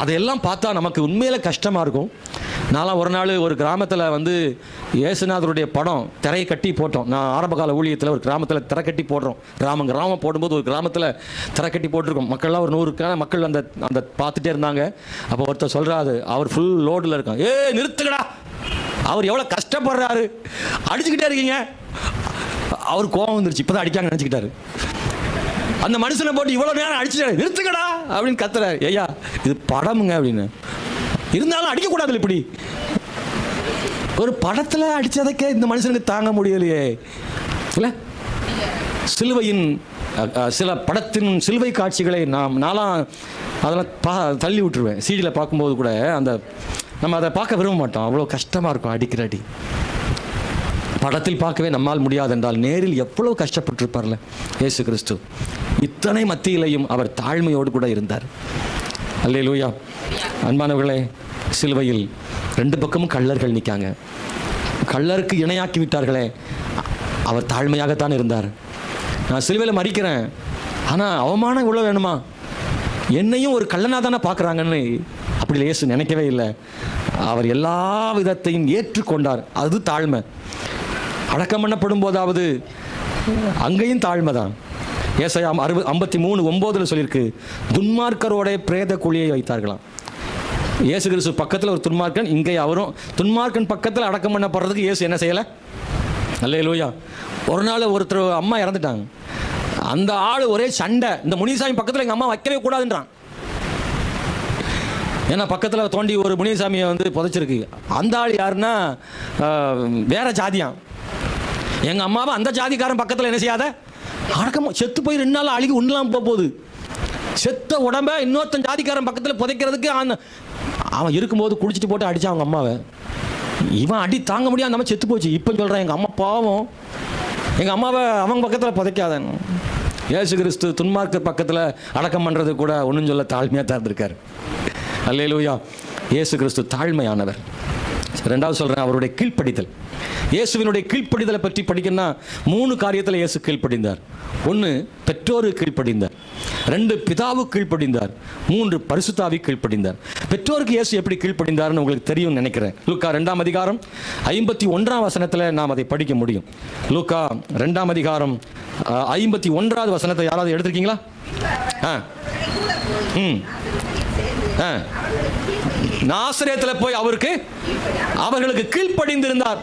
அதையெல்லாம் பார்த்தா நமக்கு உண்மையில கஷ்டமாக இருக்கும். நான்லாம் ஒரு நாள் ஒரு கிராமத்தில் இயேசுநாதருடைய படம் திரையை கட்டி போட்டோம். நான் ஆரம்பகால ஊழியத்தில் ஒரு கிராமத்தில் திரை கட்டி போடுறோம். கிராமம் போடும்போது ஒரு கிராமத்தில் திரை கட்டி போட்டிருக்கோம். மக்கள்லாம் ஒரு 100 மக்கள் அந்த பார்த்துட்டே இருந்தாங்க. அப்போ ஒருத்தர் சொல்கிறாரு, அவர் ஃபுல் லோடில் இருக்கான், நிறுத்துக்கடா, அவர் எவ்வளோ கஷ்டப்படுறாரு, அடிச்சுக்கிட்டே இருக்கீங்க. அவர் கோபம் வந்துருச்சு, இப்போதான் அடிக்காங்க நினச்சிக்கிட்டாரு. அந்த மனுஷனை போட்டு இவ்வளோ நேரம் அடிச்சுட்டாரு, நிறுத்துக்கடா அப்படின்னு கத்துறாரு. ஐயா, இது படமுங்க அப்படின்னு. இருந்தாலும் அடிக்கக்கூடாது. இப்படி ஒரு படத்தில் அடித்ததைக்கே இந்த மனுஷனுக்கு தாங்க முடியலையே இல்லை? சிலுவையின் சில படத்தின் சிலுவை காட்சிகளை நான்லாம் அதெல்லாம் தள்ளி விட்டுருவேன். சீடியில் பார்க்கும்போது கூட நம்ம அதை பார்க்க விரும்ப மாட்டோம். அவ்வளோ கஷ்டமாக இருக்கும் அடிக்கிற அடி. படத்தில் பார்க்கவே நம்மால் முடியாது என்றால் நேரில் எவ்வளவு கஷ்டப்பட்டிருப்பார்ல இயேசு கிறிஸ்து. இத்தனை மத்தியிலையும் அவர் தாழ்மையோடு கூட இருந்தார். அல்லேலூயா. அன்பானவர்களே, சிலுவையில் 2 பக்கமும் கள்ளர்கள் நிற்காங்க. கள்ளருக்கு இணையாக்கி விட்டார்களே, அவர் தாழ்மையாகத்தான் இருந்தார். நான் சிலுவையில் மறிக்கிறேன், ஆனால் அவமானம் இவ்வளோ வேணுமா? என்னையும் ஒரு கள்ளனாக தானே பார்க்குறாங்கன்னு அப்படி இயேசு நினைக்கவே இல்லை. அவர் எல்லா விதத்தையும் ஏற்றுக்கொண்டார். அது தாழ்மை. அடக்கம் பண்ணப்படும் போதாவது அங்கேயும் தாழ்மை தான். ஏசாயா 53:9 சொல்லியிருக்கு, துன்மார்க்கரோட பிரேத குழியை வைத்தார்களாம். இயேசு கிறிஸ்து பக்கத்தில் ஒரு துன்மார்க்கன், இங்கே அவரும் துன்மார்க்கன் பக்கத்தில் அடக்கம் பண்ணப்படுறதுக்கு இயேசு என்ன செய்யலை? அல்லேலூயா. ஒரு நாள் ஒருத்தர் அம்மா இறந்துட்டாங்க. அந்த ஆள் ஒரே சண்டை, இந்த முனிசாமி பக்கத்தில் எங்கள் அம்மா வைக்கவே கூடாதுன்றான். ஏன்னா பக்கத்தில் தோண்டி ஒரு முனிசாமியை புதைச்சிருக்கு. அந்த ஆள் யாருன்னா வேற ஜாதியான். எங்கள் அம்மாவை அந்த ஜாதிக்காரன் பக்கத்தில் என்ன செய்யாத அடக்கம், செத்து போய் 2 நாள் அழுகி ஒன்றுலாம் போகுது. செத்த உடம்ப இன்னொருத்தன் ஜாதிக்காரன் பக்கத்தில் புதைக்கிறதுக்கு அவன் இருக்கும்போது குடிச்சிட்டு போட்டு அடித்தான் அவங்க அம்மாவை. இவன் அடி தாங்க முடியாது, நம்ம செத்து போச்சு. இப்போ சொல்கிறேன், எங்கள் அம்மா பாவம், எங்கள் அம்மாவை அவங்க பக்கத்தில் புதைக்காதன். இயேசு கிறிஸ்து துன்மார்க்கர் பக்கத்தில் அடக்கம் பண்ணுறது கூட ஒன்றும் சொல்ல தாழ்மையாக தான் இருந்திருக்கார். அல்லேலூயா. இயேசு கிறிஸ்து தாழ்மையானவர். 2வது சொல்கிறேன், அவருடைய கீழ்ப்படிதல். இயேசுவினுடைய கீழ்ப்படிதலை பற்றி படிக்கணும்னா 3 காரியத்தில் இயேசு கீழ்ப்படிந்தார். 1 பெற்றோருக்கு கீழ்ப்படிந்தார், 2 பிதாவுக்கு கீழ்ப்படிந்தார், 3 பரிசுத்தாவி கீழ்ப்படிந்தார். பெற்றோருக்கு இயேசு எப்படி கீழ்ப்படிந்தார்னு உங்களுக்கு தெரியும் நினைக்கிறேன். லூக்கா 2ஆம் அதிகாரம் 51ஆம் வசனத்தில் நாம் அதை படிக்க முடியும். லூக்கா 2ஆம் அதிகாரம் 51வது வசனத்தை யாராவது எடுத்திருக்கீங்களா? நாசரேத்தில் போய் அவர்களுக்கு கீழ்ப்படிந்திருந்தார்.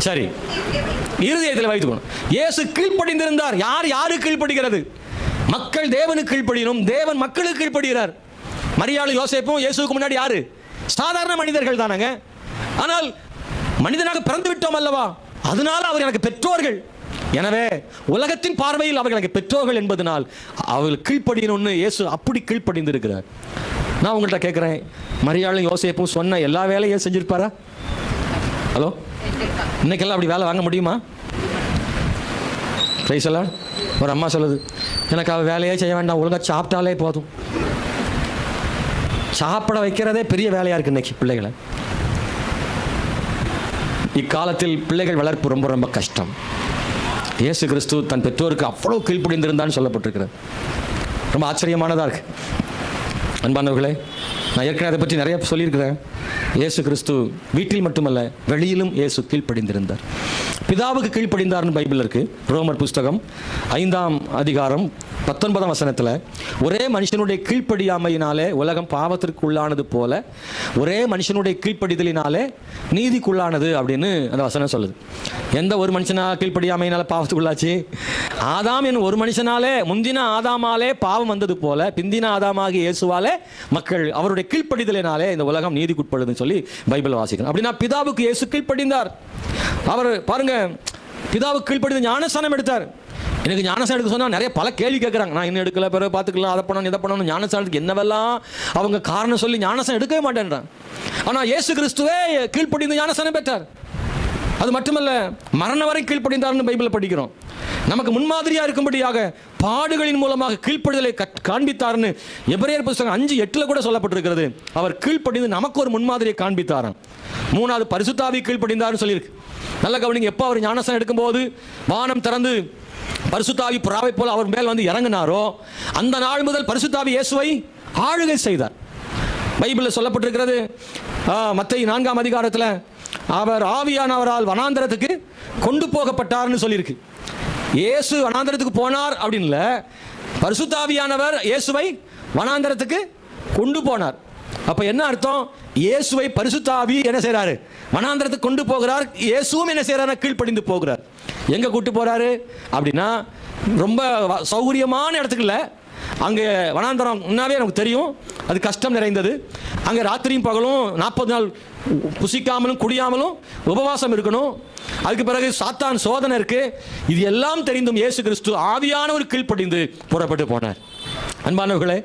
சரி, இருதயத்தில் வைத்துக்கணும். இயேசு கீழ்ப்படிந்திருந்தார். யாருக்கு கீழ்ப்படுகிறது? மக்கள் தேவனுக்கு கீழ்ப்படியணும், தேவன் மக்களுக்கு கீழ்ப்படுகிறார். மரியாளும் யோசேப்பும் இயேசுவுக்கு முன்னாடி யாரு? சாதாரண மனிதர்கள் தானங்க. ஆனால் மனிதனாக பிறந்து விட்டோம் அல்லவா, அதனால அவர் எனக்கு பெற்றோர்கள். எனவே உலகத்தின் பார்வையில் அவர்கள் எனக்கு பெற்றோர்கள் என்பதனால் அவர்கள் கீழ்ப்படியணும்னு இயேசு அப்படி கீழ்ப்படிந்திருக்கிறார். நான் உங்கள்கிட்ட கேட்குறேன், மரியாளும் யோசேப்பும் சொன்ன எல்லா வேலையும் செஞ்சிருப்பாரா? ஹலோ, இன்னைக்கெல்லாம் அப்படி வேலை வாங்க முடியுமா? பிரைஸெல்லாம் ஒரு அம்மா சொல்லுது, எனக்கு அவள் வேலையே செய்ய வேண்டாம், ஒழுங்காக சாப்பிட்டாலே போதும். சாப்பிட வைக்கிறதே பெரிய வேலையாக இருக்குது இன்னைக்கு பிள்ளைகளை. இக்காலத்தில் பிள்ளைகள் வளர்ப்பு ரொம்ப ரொம்ப கஷ்டம். இயேசு கிறிஸ்து தன் பெற்றோருக்கு அவ்வளோ கீழ்ப்படிந்திருந்தான்னு சொல்லப்பட்டிருக்கிறது. ரொம்ப ஆச்சரியமானதாக இருக்கு. அன்பானவர்களே, நான் ஏற்கனவே அதை பற்றி நிறைய சொல்லியிருக்கிறேன். இயேசு கிறிஸ்து வீட்டில் மட்டுமல்ல, வெளியிலும் இயேசு கீழ்ப்படிந்திருந்தார். பிதாவுக்கு கீழ்ப்படிந்தார்னு பைபிள் இருக்கு. ரோமர் புஸ்தகம் 5ஆம் அதிகாரம் 19ஆம் வசனத்தில், ஒரே மனுஷனுடைய கீழ்ப்படியாமையினாலே உலகம் பாவத்திற்கு உள்ளானது போல ஒரே மனுஷனுடைய கீழ்ப்படிதலினாலே நீதிக்குள்ளானது அப்படின்னு அந்த வசனம் சொல்லுது. எந்த ஒரு மனுஷனா கீழ்ப்படியாமையினால பாவத்துக்குள்ளாச்சு? ஆதாம் என்னும் ஒரு மனுஷனாலே, முந்தின ஆதாமாலே பாவம் வந்தது போல பிந்தின ஆதாமாகி இயேசுவாலே மக்கள் அவருடைய கீழ்ப்படிதலினாலே இந்த உலகம் நீதிக்குட்படுதுன்னு சொல்லி பைபிள் வாசிக்கணும். அப்படின்னா பிதாவுக்கு இயேசு கீழ்ப்படிந்தார். அவர் பாருங்க, பிதாவுக்கு கீழ்ப்படிந்து ஞானஸ்நானம் எடுத்தார். எனக்கு ஞானஸ்நானம் எடுக்க சொன்னால் நிறைய பல கேள்வி கேட்குறாங்க. நான் இன்னும் எடுக்கல, பிறகு பார்த்துக்கலாம், அதை பண்ணணும் இதை பண்ணணும். ஞானஸ்நானத்துக்கு என்னவெல்லாம் அவங்க காரணம் சொல்லி ஞானஸ்நானம் எடுக்கவே மாட்டேன்றான். ஆனால் இயேசு கிறிஸ்துவே கீழ்ப்படிந்து ஞானஸ்நானம் பெற்றார். அது மட்டுமல்ல, மரண வரை கீழ்ப்படிந்தார்னு பைபிளை படிக்கிறோம். நமக்கு முன்மாதிரியாக இருக்கும்படியாக பாடுகளின் மூலமாக கீழ்ப்படிதலை காண்பித்தார்னு எபிரேயர் புஸ்தகம் 5:8 கூட சொல்லப்பட்டிருக்கிறது. அவர் கீழ்ப்படிந்து நமக்கு ஒரு முன்மாதிரியை காண்பித்தாராம். 3வது பரிசுத்தாவி கீழ்ப்படிந்தார்னு சொல்லியிருக்கு. நல்ல கவனிங்க, எப்போ அவர் ஞானஸ்நானம் எடுக்கும்போது வானம் திறந்து பரிசுத்தாவி புறாவை போல அவர் மேல் வந்து இறங்கினாரோ அந்த நாள் முதல் பரிசுத்தாவி இயேசுவை ஆளுகை செய்தார். பைபிளில் சொல்லப்பட்டிருக்கிறது. மத்தேயு 4ஆம் அதிகாரத்தில் அவர் ஆவியானவரால் வனாந்தரத்துக்கு கொண்டு போகப்பட்டார்னு சொல்லியிருக்கு. இயேசு வனாந்தரத்துக்கு போனார் அப்படின்னு இல்லை, பரிசுத்தாவியானவர் இயேசுவை வனாந்தரத்துக்கு கொண்டு போனார். அப்ப என்ன அர்த்தம்? இயேசுவை பரிசுத்தாவி என்ன செய்றாரு? வனாந்தரத்துக்கு கொண்டு போகிறார். இயேசுவும் என்ன செய்றாரு? கீழ்ப்படிந்து போகிறார். எங்க கூட்டு போறாரு அப்படின்னா, ரொம்ப சௌகரியமான இடத்துக்கு இல்லை. அங்கே வனாந்தரம் முன்னாவே நமக்கு தெரியும், அது கஷ்டம் நிறைந்தது. அங்கே ராத்திரியும் பகலும் 40 நாள் புசிக்காமலும் குடியாமலும் உபவாசம் இருக்கணும். அதுக்கு பிறகு சாத்தான் சோதனை இருக்கு. இது எல்லாம் தெரிந்தும் இயேசு கிறிஸ்து ஆவியானவர் கீழ்ப்படிந்து புறப்பட்டு போனார். அன்பானவர்களே,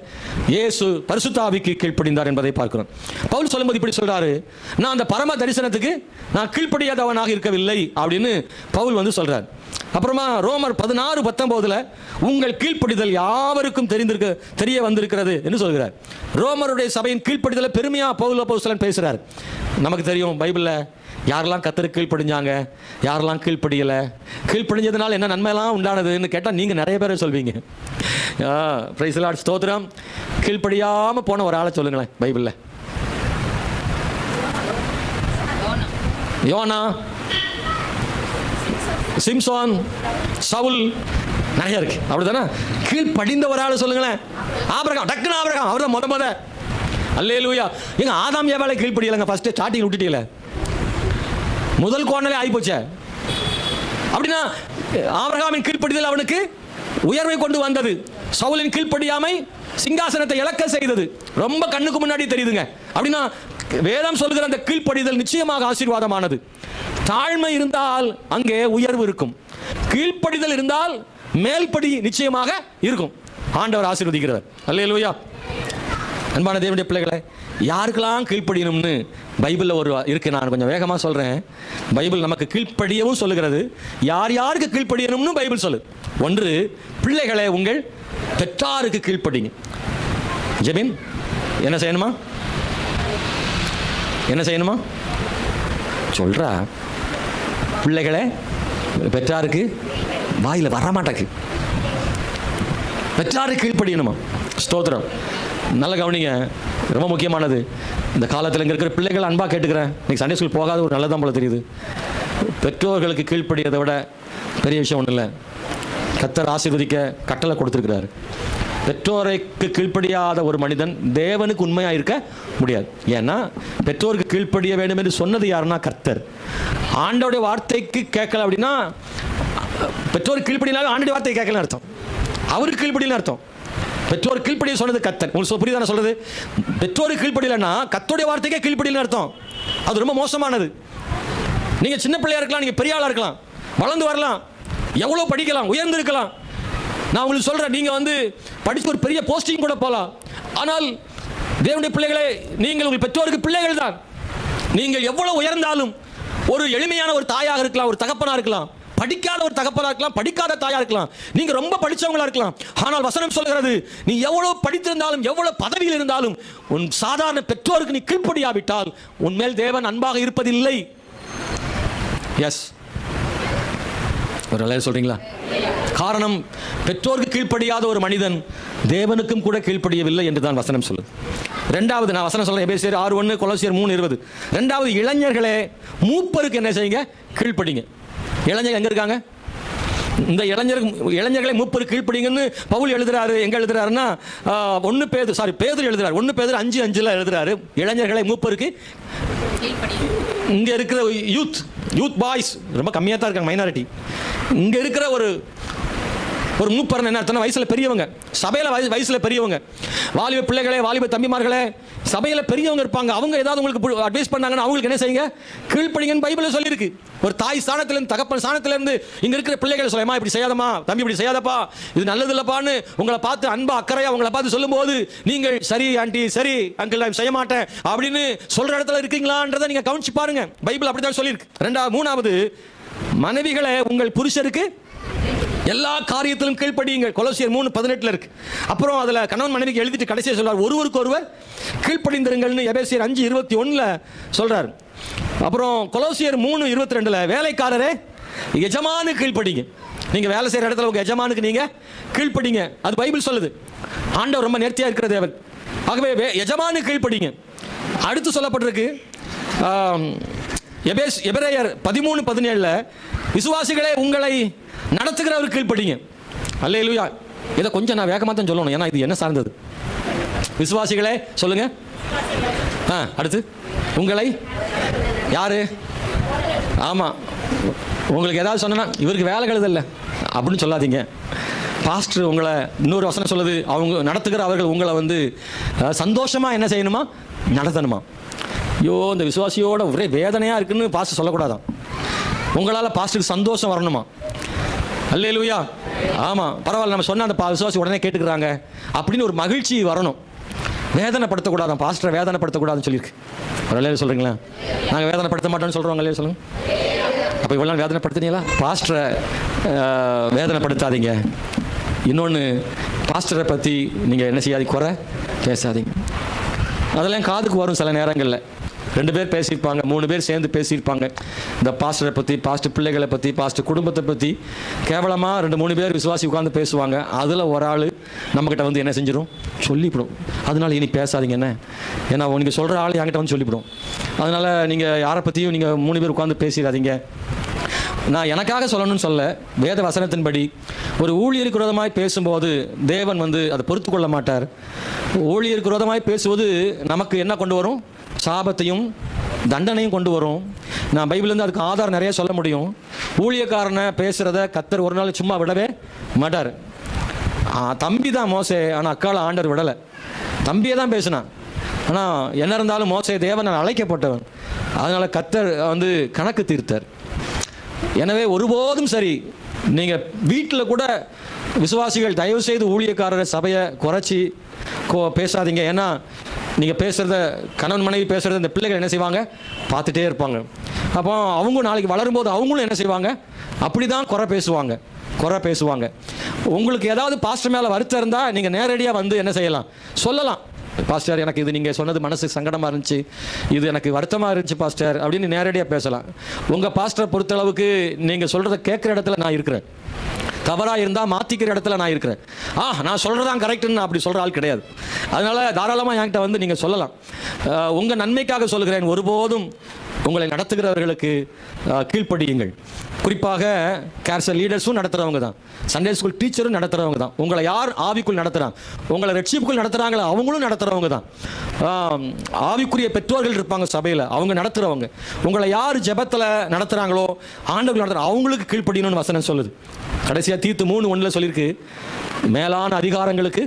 இயேசு பரிசுத்தாவிக்கு கீழ்ப்படிந்தார் என்பதை பார்க்கிறோம். பவுல் சொல்லும்போது இப்படி சொல்றாரு, நான் அந்த பரம தரிசனத்துக்கு நான் கீழ்ப்படியாதவனாக இருக்கவில்லை அப்படின்னு பவுல் சொல்றார். அப்புறமா ரோமர் 16:19 உங்கள் கீழ்ப்படிதல் யாவருக்கும் தெரிய வந்திருக்கிறது என்று சொல்கிறார். ரோமருடைய சபையின் கீழ்ப்படிதலை பெருமையா பவுல் அப்போஸ்தலன் பேசுறார். நமக்கு தெரியும் பைபிளில் யாரெல்லாம் கர்த்தருக்கு கீழ்ப்படிஞ்சாங்க, யாரெல்லாம் கீழ்ப்படியலை, கீழ்ப்படிஞ்சதுனால என்ன நன்மையெல்லாம் உண்டானதுன்னு கேட்டால் நீங்கள் நிறைய பேரை சொல்வீங்க. பிரைஸ் தி லார்ட், ஸ்தோத்திரம். கீழ்ப்படியாமல் போன ஒரு ஆளை சொல்லுங்களேன் பைபிளில். யோனா, சிம்சோன், சவுல், நிறைய இருக்கு. அப்படிதானே? கீழ்ப்படிந்த ஒரு ஆளை சொல்லுங்களேன். ஆபிரகாம், டக்குன்னு ஆபிரகாம், அவர் தான் முத அல்லேலூயா. எங்க ஆதாம் ஏவாளை கீழ்ப்படியலைங்க, ஃபர்ஸ்ட் ஸ்டார்டிங் விட்டுட்டீங்களே, முதல் கோணலே ஆகிப்போச்சே. அப்படின்னா ஆபிரகாமின் கீழ்ப்படிதல் அவனுக்கு உயர்வை கொண்டு வந்தது. சவுலின் கீழ்ப்படியாமை சிங்காசனத்தை இழக்க செய்தது. ரொம்ப கண்ணுக்கு முன்னாடி தெரியுதுங்க. அப்படின்னா வேதம் சொல்கிற அந்த கீழ்ப்படிதல் நிச்சயமாக ஆசீர்வாதமானது. தாழ்மை இருந்தால் அங்கே உயர்வு இருக்கும். கீழ்ப்படிதல் இருந்தால் மேல்படி நிச்சயமாக இருக்கும். ஆண்டவர் ஆசீர்வதிக்கிறவர். அல்லேலூயா. அன்பான தேவனுடைய பிள்ளைகளை, யாருக்கெல்லாம் கீழ்ப்படியணும்னு பைபிளில் ஒரு இருக்கு. நான் கொஞ்சம் வேகமாக சொல்கிறேன். பைபிள் நமக்கு கீழ்ப்படியவும் சொல்லுகிறது, யார் யாருக்கு கீழ்ப்படியணும்னு பைபிள் சொல்லு. ஒன்று, பிள்ளைகளை உங்கள் பெற்றாருக்கு கீழ்ப்படிங்க. ஜெபின் என்ன செய்யணுமா? என்ன செய்யணுமா சொல்கிறா? பிள்ளைகளே, பெற்றாருக்கு வாயில் வரமாட்டக்கு, பெற்றாருக்கு கீழ்ப்படியணுமா? ஸ்தோத்திரம். நல்ல கவனிங்க, ரொம்ப முக்கியமானது. இந்த காலத்தில் இங்கே இருக்கிற பிள்ளைகள் அன்பாக கேட்டுக்கிறேன். இன்றைக்கி சண்டே ஸ்கூல் போகாத ஒரு நல்லதான் போல தெரியுது. பெற்றோர்களுக்கு கீழ்ப்படியதை விட பெரிய விஷயம் ஒன்றும் இல்லை. கர்த்தர் ஆசீர்வதிக்க கட்டளை கொடுத்துருக்கிறாரு. பெற்றோருக்கு கீழ்ப்படியாத ஒரு மனிதன் தேவனுக்கு உண்மையாக இருக்க முடியாது. ஏன்னா பெற்றோருக்கு கீழ்ப்படிய வேண்டும் என்று சொன்னது யாருன்னா கர்த்தர். ஆண்டோடைய வார்த்தைக்கு கேட்கல அப்படின்னா, பெற்றோருக்கு கீழ்ப்படினாலும் ஆண்டோடைய வார்த்தையை கேட்கலன்னு அர்த்தம், அவருக்கு கீழ்ப்படியலன்னு அர்த்தம். பெற்றோர் கீழ்ப்படிய சொன்னது கர்த்தர். உங்களுக்கு புரியுதா சொல்றது? பெற்றோருக்கு கீழ்ப்படியலன்னா கர்த்தருடைய வார்த்தைக்கே கீழ்ப்படியலன்னு அர்த்தம். அது ரொம்ப மோசமானது. நீங்க சின்ன பிள்ளையா இருக்கலாம், நீங்க பெரிய ஆளா இருக்கலாம், வளர்ந்து வரலாம், எவ்வளவு படிக்கலாம், உயர்ந்து இருக்கலாம். நான் உங்களுக்கு சொல்றேன், நீங்க வந்து படிச்சு ஒரு பெரிய போஸ்டிங் கூட போகலாம். ஆனால் தேவனுடைய பிள்ளைகளே, நீங்கள் உங்கள் பெற்றோருக்கு பிள்ளைகள் தான். நீங்கள் எவ்வளவு உயர்ந்தாலும் ஒரு எளிமையான ஒரு தாயாக இருக்கலாம், ஒரு தகப்பனா இருக்கலாம், படிக்காத ஒரு தகப்பனா இருக்கலாம், படிக்காத தாயா இருக்கலாம், நீங்க ரொம்ப படிச்சவங்களா இருக்கலாம். ஆனால் வசனம் சொல்கிறது, நீ எவ்வளவு படித்திருந்தாலும் எவ்வளவு பதவியில் இருந்தாலும் உன் சாதாரண பெற்றோருக்கு நீ கீழ்ப்படியாவிட்டால் உன் மேல் தேவன் அன்பாக இருப்பதில்லை. எஸ், ஒரு சொல்றீங்களா? காரணம், பெற்றோருக்கு கீழ்ப்படியாத ஒரு மனிதன் தேவனுக்கும் கூட கீழ்ப்படியவில்லை என்று தான் வசனம் சொல்லுது. ரெண்டாவது, நான் வசனம் சொல்றேன், எபேசியர் 6:1, கொலோசியர் 3:20. ரெண்டாவது, இளைஞர்களே மூப்பருக்கு என்ன செய்யுங்க? கீழ்ப்படிங்க. இளைஞர்கள் எங்க இருக்காங்க? இந்த இளைஞர்களை மூப்பருக்கு கீழ்ப்படிங்கன்னு பவுல் எழுதுறாரு. எங்க எழுதுறாருன்னா பேதுரு எழுதுறாரு. 1 பேதுரு 5:5 எழுதுறாரு, இளைஞர்களை மூப்பருக்கு. இங்க இருக்கிற யூத் பாய்ஸ் ரொம்ப கம்மியாக தான் இருக்காங்க, மைனாரிட்டி. இங்க இருக்கிற ஒரு மூப்பர் என்ன அர்த்தம்? வயசுல பெரியவங்க, சபையில வயசுல பெரியவங்க. வாலிப பிள்ளைகளே, வாலிப தம்பிமார்களே, சபையில பெரியவங்க இருப்பாங்க. அவங்க ஏதாவது உங்களுக்கு அட்வைஸ் பண்ணாங்கன்னா அவங்களுக்கு என்ன செய்யுங்க? கீழ்ப்படிங்கன்னு பைபிளில் சொல்லியிருக்கு. ஒரு தாய் ஸ்தானத்திலிருந்து, தகப்பன் ஸ்தானத்திலிருந்து இங்க இருக்கிற பிள்ளைகள் சொல்லமா, இப்படி செய்யாதமா தம்பி, இப்படி செய்யாதப்பா, இது நல்லது இல்லப்பான்னு உங்களை பார்த்து அன்பா அக்கறையா உங்களை பார்த்து சொல்லும்போது நீங்கள் சரி ஆண்டி, சரி அங்கிள், நான் செய்ய மாட்டேன் அப்படின்னு சொல்ற இடத்துல இருக்கீங்களான்றதை நீங்க கவனிச்சு பாருங்க. பைபிள் அப்படித்தான் சொல்லியிருக்கு. மூணாவது, மனைவிகளை உங்கள் புருஷருக்கு எல்லா காரியத்திலும் கீழ்ப்படியுங்கள். கொலோசியர் 3:18 இருக்கு. அப்புறம் அதுல கணவன் மனைவிக்கு எழுதிட்டு கடைசியா சொல்றார், ஒருவருக்கு ஒருவர் கீழ்ப்படிந்திருங்கள்னு எபேசியர் 5:21 சொல்றாரு. அப்புறம் கொலோசியர் 3:22 வேலைக்காரரே எஜமானு கீழ்ப்படிங்க. நீங்க வேலை செய்யற இடத்துல உங்க எஜமானுக்கு நீங்க கீழ்ப்படிங்க. அது பைபிள் சொல்லுது. ஆண்டவர் ரொம்ப நேர்த்தியா இருக்கிற தேவன். ஆகவே எஜமானு கீழ்ப்படிங்க. அடுத்து சொல்லப்பட்டிருக்கு எபிரேயர் 13:17 விசுவாசிகளே உங்களை நடத்துகிறவர் கீழ்ப்படிங்க. அல்லேலூயா. இதை கொஞ்சம் நான் வேகமாக தான் சொல்லணும், ஏன்னா இது என்ன சார்ந்தது. விசுவாசிகளே சொல்லுங்க. அடுத்து உங்களை யாரு? ஆமா, உங்களுக்கு ஏதாவது சொன்னா இவருக்கு வேலை கழுதல்ல அப்படின்னு சொல்லாதீங்க. பாஸ்டர் உங்களை, இன்னொரு வசனம் சொல்லுது, அவங்க நடத்துகிற அவர்கள் உங்களை வந்து சந்தோஷமா என்ன செய்யணுமா? நடத்தணுமா? ஐயோ, இந்த விசுவாசியோட ஒரே வேதனையா இருக்குன்னு பாஸ்டர் சொல்லக்கூடாதான். உங்களால் பாஸ்டருக்கு சந்தோஷம் வரணுமா? அல்லேலூயா. ஆமாம், பரவாயில்ல, நம்ம சொன்ன அந்த விசுவாசி உடனே கேட்டுக்கிறாங்க அப்படின்னு ஒரு மகிழ்ச்சி வரணும். வேதனைப்படுத்தக்கூடாது, பாஸ்டரை வேதனைப்படுத்தக்கூடாதுன்னு சொல்லியிருக்கு. ஒரு அல்லேலூயா சொல்கிறீங்களா? நாங்கள் வேதனைப்படுத்த மாட்டோம்னு சொல்கிறோம். அல்லேலூயா சொல்லுங்க. அப்போ இவ்வளோ நாள் வேதனைப்படுத்தினீங்களா? பாஸ்டரை வேதனைப்படுத்தாதீங்க. இன்னொன்று, பாஸ்டரை பற்றி நீங்கள் என்ன செய்யாதீங்க, குறை பேசாதீங்க. அதெல்லாம் காதுக்கு வரும் சில நேரங்களில். 2 பேர் பேசியிருப்பாங்க, 3 பேர் சேர்ந்து பேசியிருப்பாங்க. இந்த பாஸ்டரை பற்றி, பாஸ்டர் பிள்ளைகளை பற்றி, பாஸ்டர் குடும்பத்தை பற்றி கேவலமாக 2-3 பேர் விசுவாசி உட்காந்து பேசுவாங்க. அதில் ஒரு ஆள் நம்மக்கிட்ட வந்து என்ன செஞ்சிடும்? சொல்லிவிடும். அதனால் இனி பேசாதீங்க. என்ன, ஏன்னா நீங்கள் சொல்கிற ஆள் என்கிட்ட வந்து சொல்லிவிடும். அதனால் நீங்கள் யாரை பற்றியும் நீங்கள் 3 பேர் உட்காந்து பேசிடாதீங்க. நான் எனக்காக சொல்லணும்னு சொல்ல, வேத வசனத்தின்படி ஒரு ஊழியருக்கு விரோதமாய் பேசும்போது தேவன் வந்து அதை பொறுத்து கொள்ள மாட்டார். ஊழியருக்கு விரோதமாய் பேசுவது நமக்கு என்ன கொண்டு வரும்? சாபத்தையும் தண்டனையும் கொண்டு வரும். நான் பைபிள்லேருந்து அதுக்கு ஆதாரம் நிறைய சொல்ல முடியும். ஊழியக்காரனை பேசுகிறத கர்த்தர் ஒரு நாள் சும்மா விடவே மாட்டார். தம்பி தான் மோசே, ஆனால் அக்கால ஆண்டவர் விடலை. தம்பியை தான் பேசினான். ஆனால் என்ன இருந்தாலும் மோசே தேவன் அழைக்கப்பட்டவன். அதனால் கர்த்தர் வந்து கணக்கு தீர்த்தார். எனவே ஒருபோதும் சரி, நீங்கள் வீட்டில் கூட விசுவாசிகள் தயவுசெய்து ஊழியக்காரரை சபையை குறைச்சி பேசாதீங்க. ஏன்னா நீங்கள் பேசுகிறத, கணவன் மனைவி பேசுகிறத இந்த பிள்ளைகள் என்ன செய்வாங்க? பார்த்துட்டே இருப்பாங்க. அப்போ அவங்க நாளைக்கு வளரும்போது அவங்களும் என்ன செய்வாங்க? அப்படி தான் குறை பேசுவாங்க. உங்களுக்கு ஏதாவது பாஸ்டர் மேலே வருத்தம் இருந்தால் நீங்கள் நேரடியாக வந்து என்ன செய்யலாம்? சொல்லலாம். பாஸ்டர் எனக்கு இது நீங்கள் சொன்னது மனசுக்கு சங்கடமாக இருந்துச்சு, இது எனக்கு வருத்தமாக இருந்துச்சு பாஸ்டர் அப்படின்னு நேரடியாக பேசலாம். உங்கள் பாஸ்டரை பொறுத்தளவுக்கு நீங்கள் சொல்கிறத கேட்குற இடத்துல நான் இருக்கிறேன், தவறாக இருந்தால் மாற்றிக்கிற இடத்துல நான் இருக்கிறேன். நான் சொல்கிறதான் கரெக்டுன்னு நான் அப்படி சொல்கிற ஆள் கிடையாது. அதனால் தாராளமாக என்கிட்ட வந்து நீங்கள் சொல்லலாம். உங்கள் நன்மைக்காக சொல்கிறேன், ஒருபோதும் உங்களை நடத்துகிறவர்களுக்கு கீழ்ப்படியுங்கள். குறிப்பாக கேர்சல் லீடர்ஸும் நடத்துகிறவங்க தான், சண்டே ஸ்கூல் டீச்சரும் நடத்துகிறவங்க தான். உங்களை யார் ஆவிக்குள் நடத்துகிறாங்க, உங்களை ரட்சிப்புக்குள் நடத்துகிறாங்களோ அவங்களும் நடத்துகிறவங்க தான். ஆவிக்குரிய பெற்றோர்கள் இருப்பாங்க சபையில், அவங்க நடத்துகிறவங்க. உங்களை யார் ஜெபத்தில் நடத்துகிறாங்களோ, ஆண்டவர்கள் நடத்துகிறாங்க, அவங்களுக்கு கீழ்ப்படியணும்னு வசனம் சொல்லுது. கடைசியாக தீத்து 3:1 சொல்லியிருக்கு, மேலான அதிகாரங்களுக்கு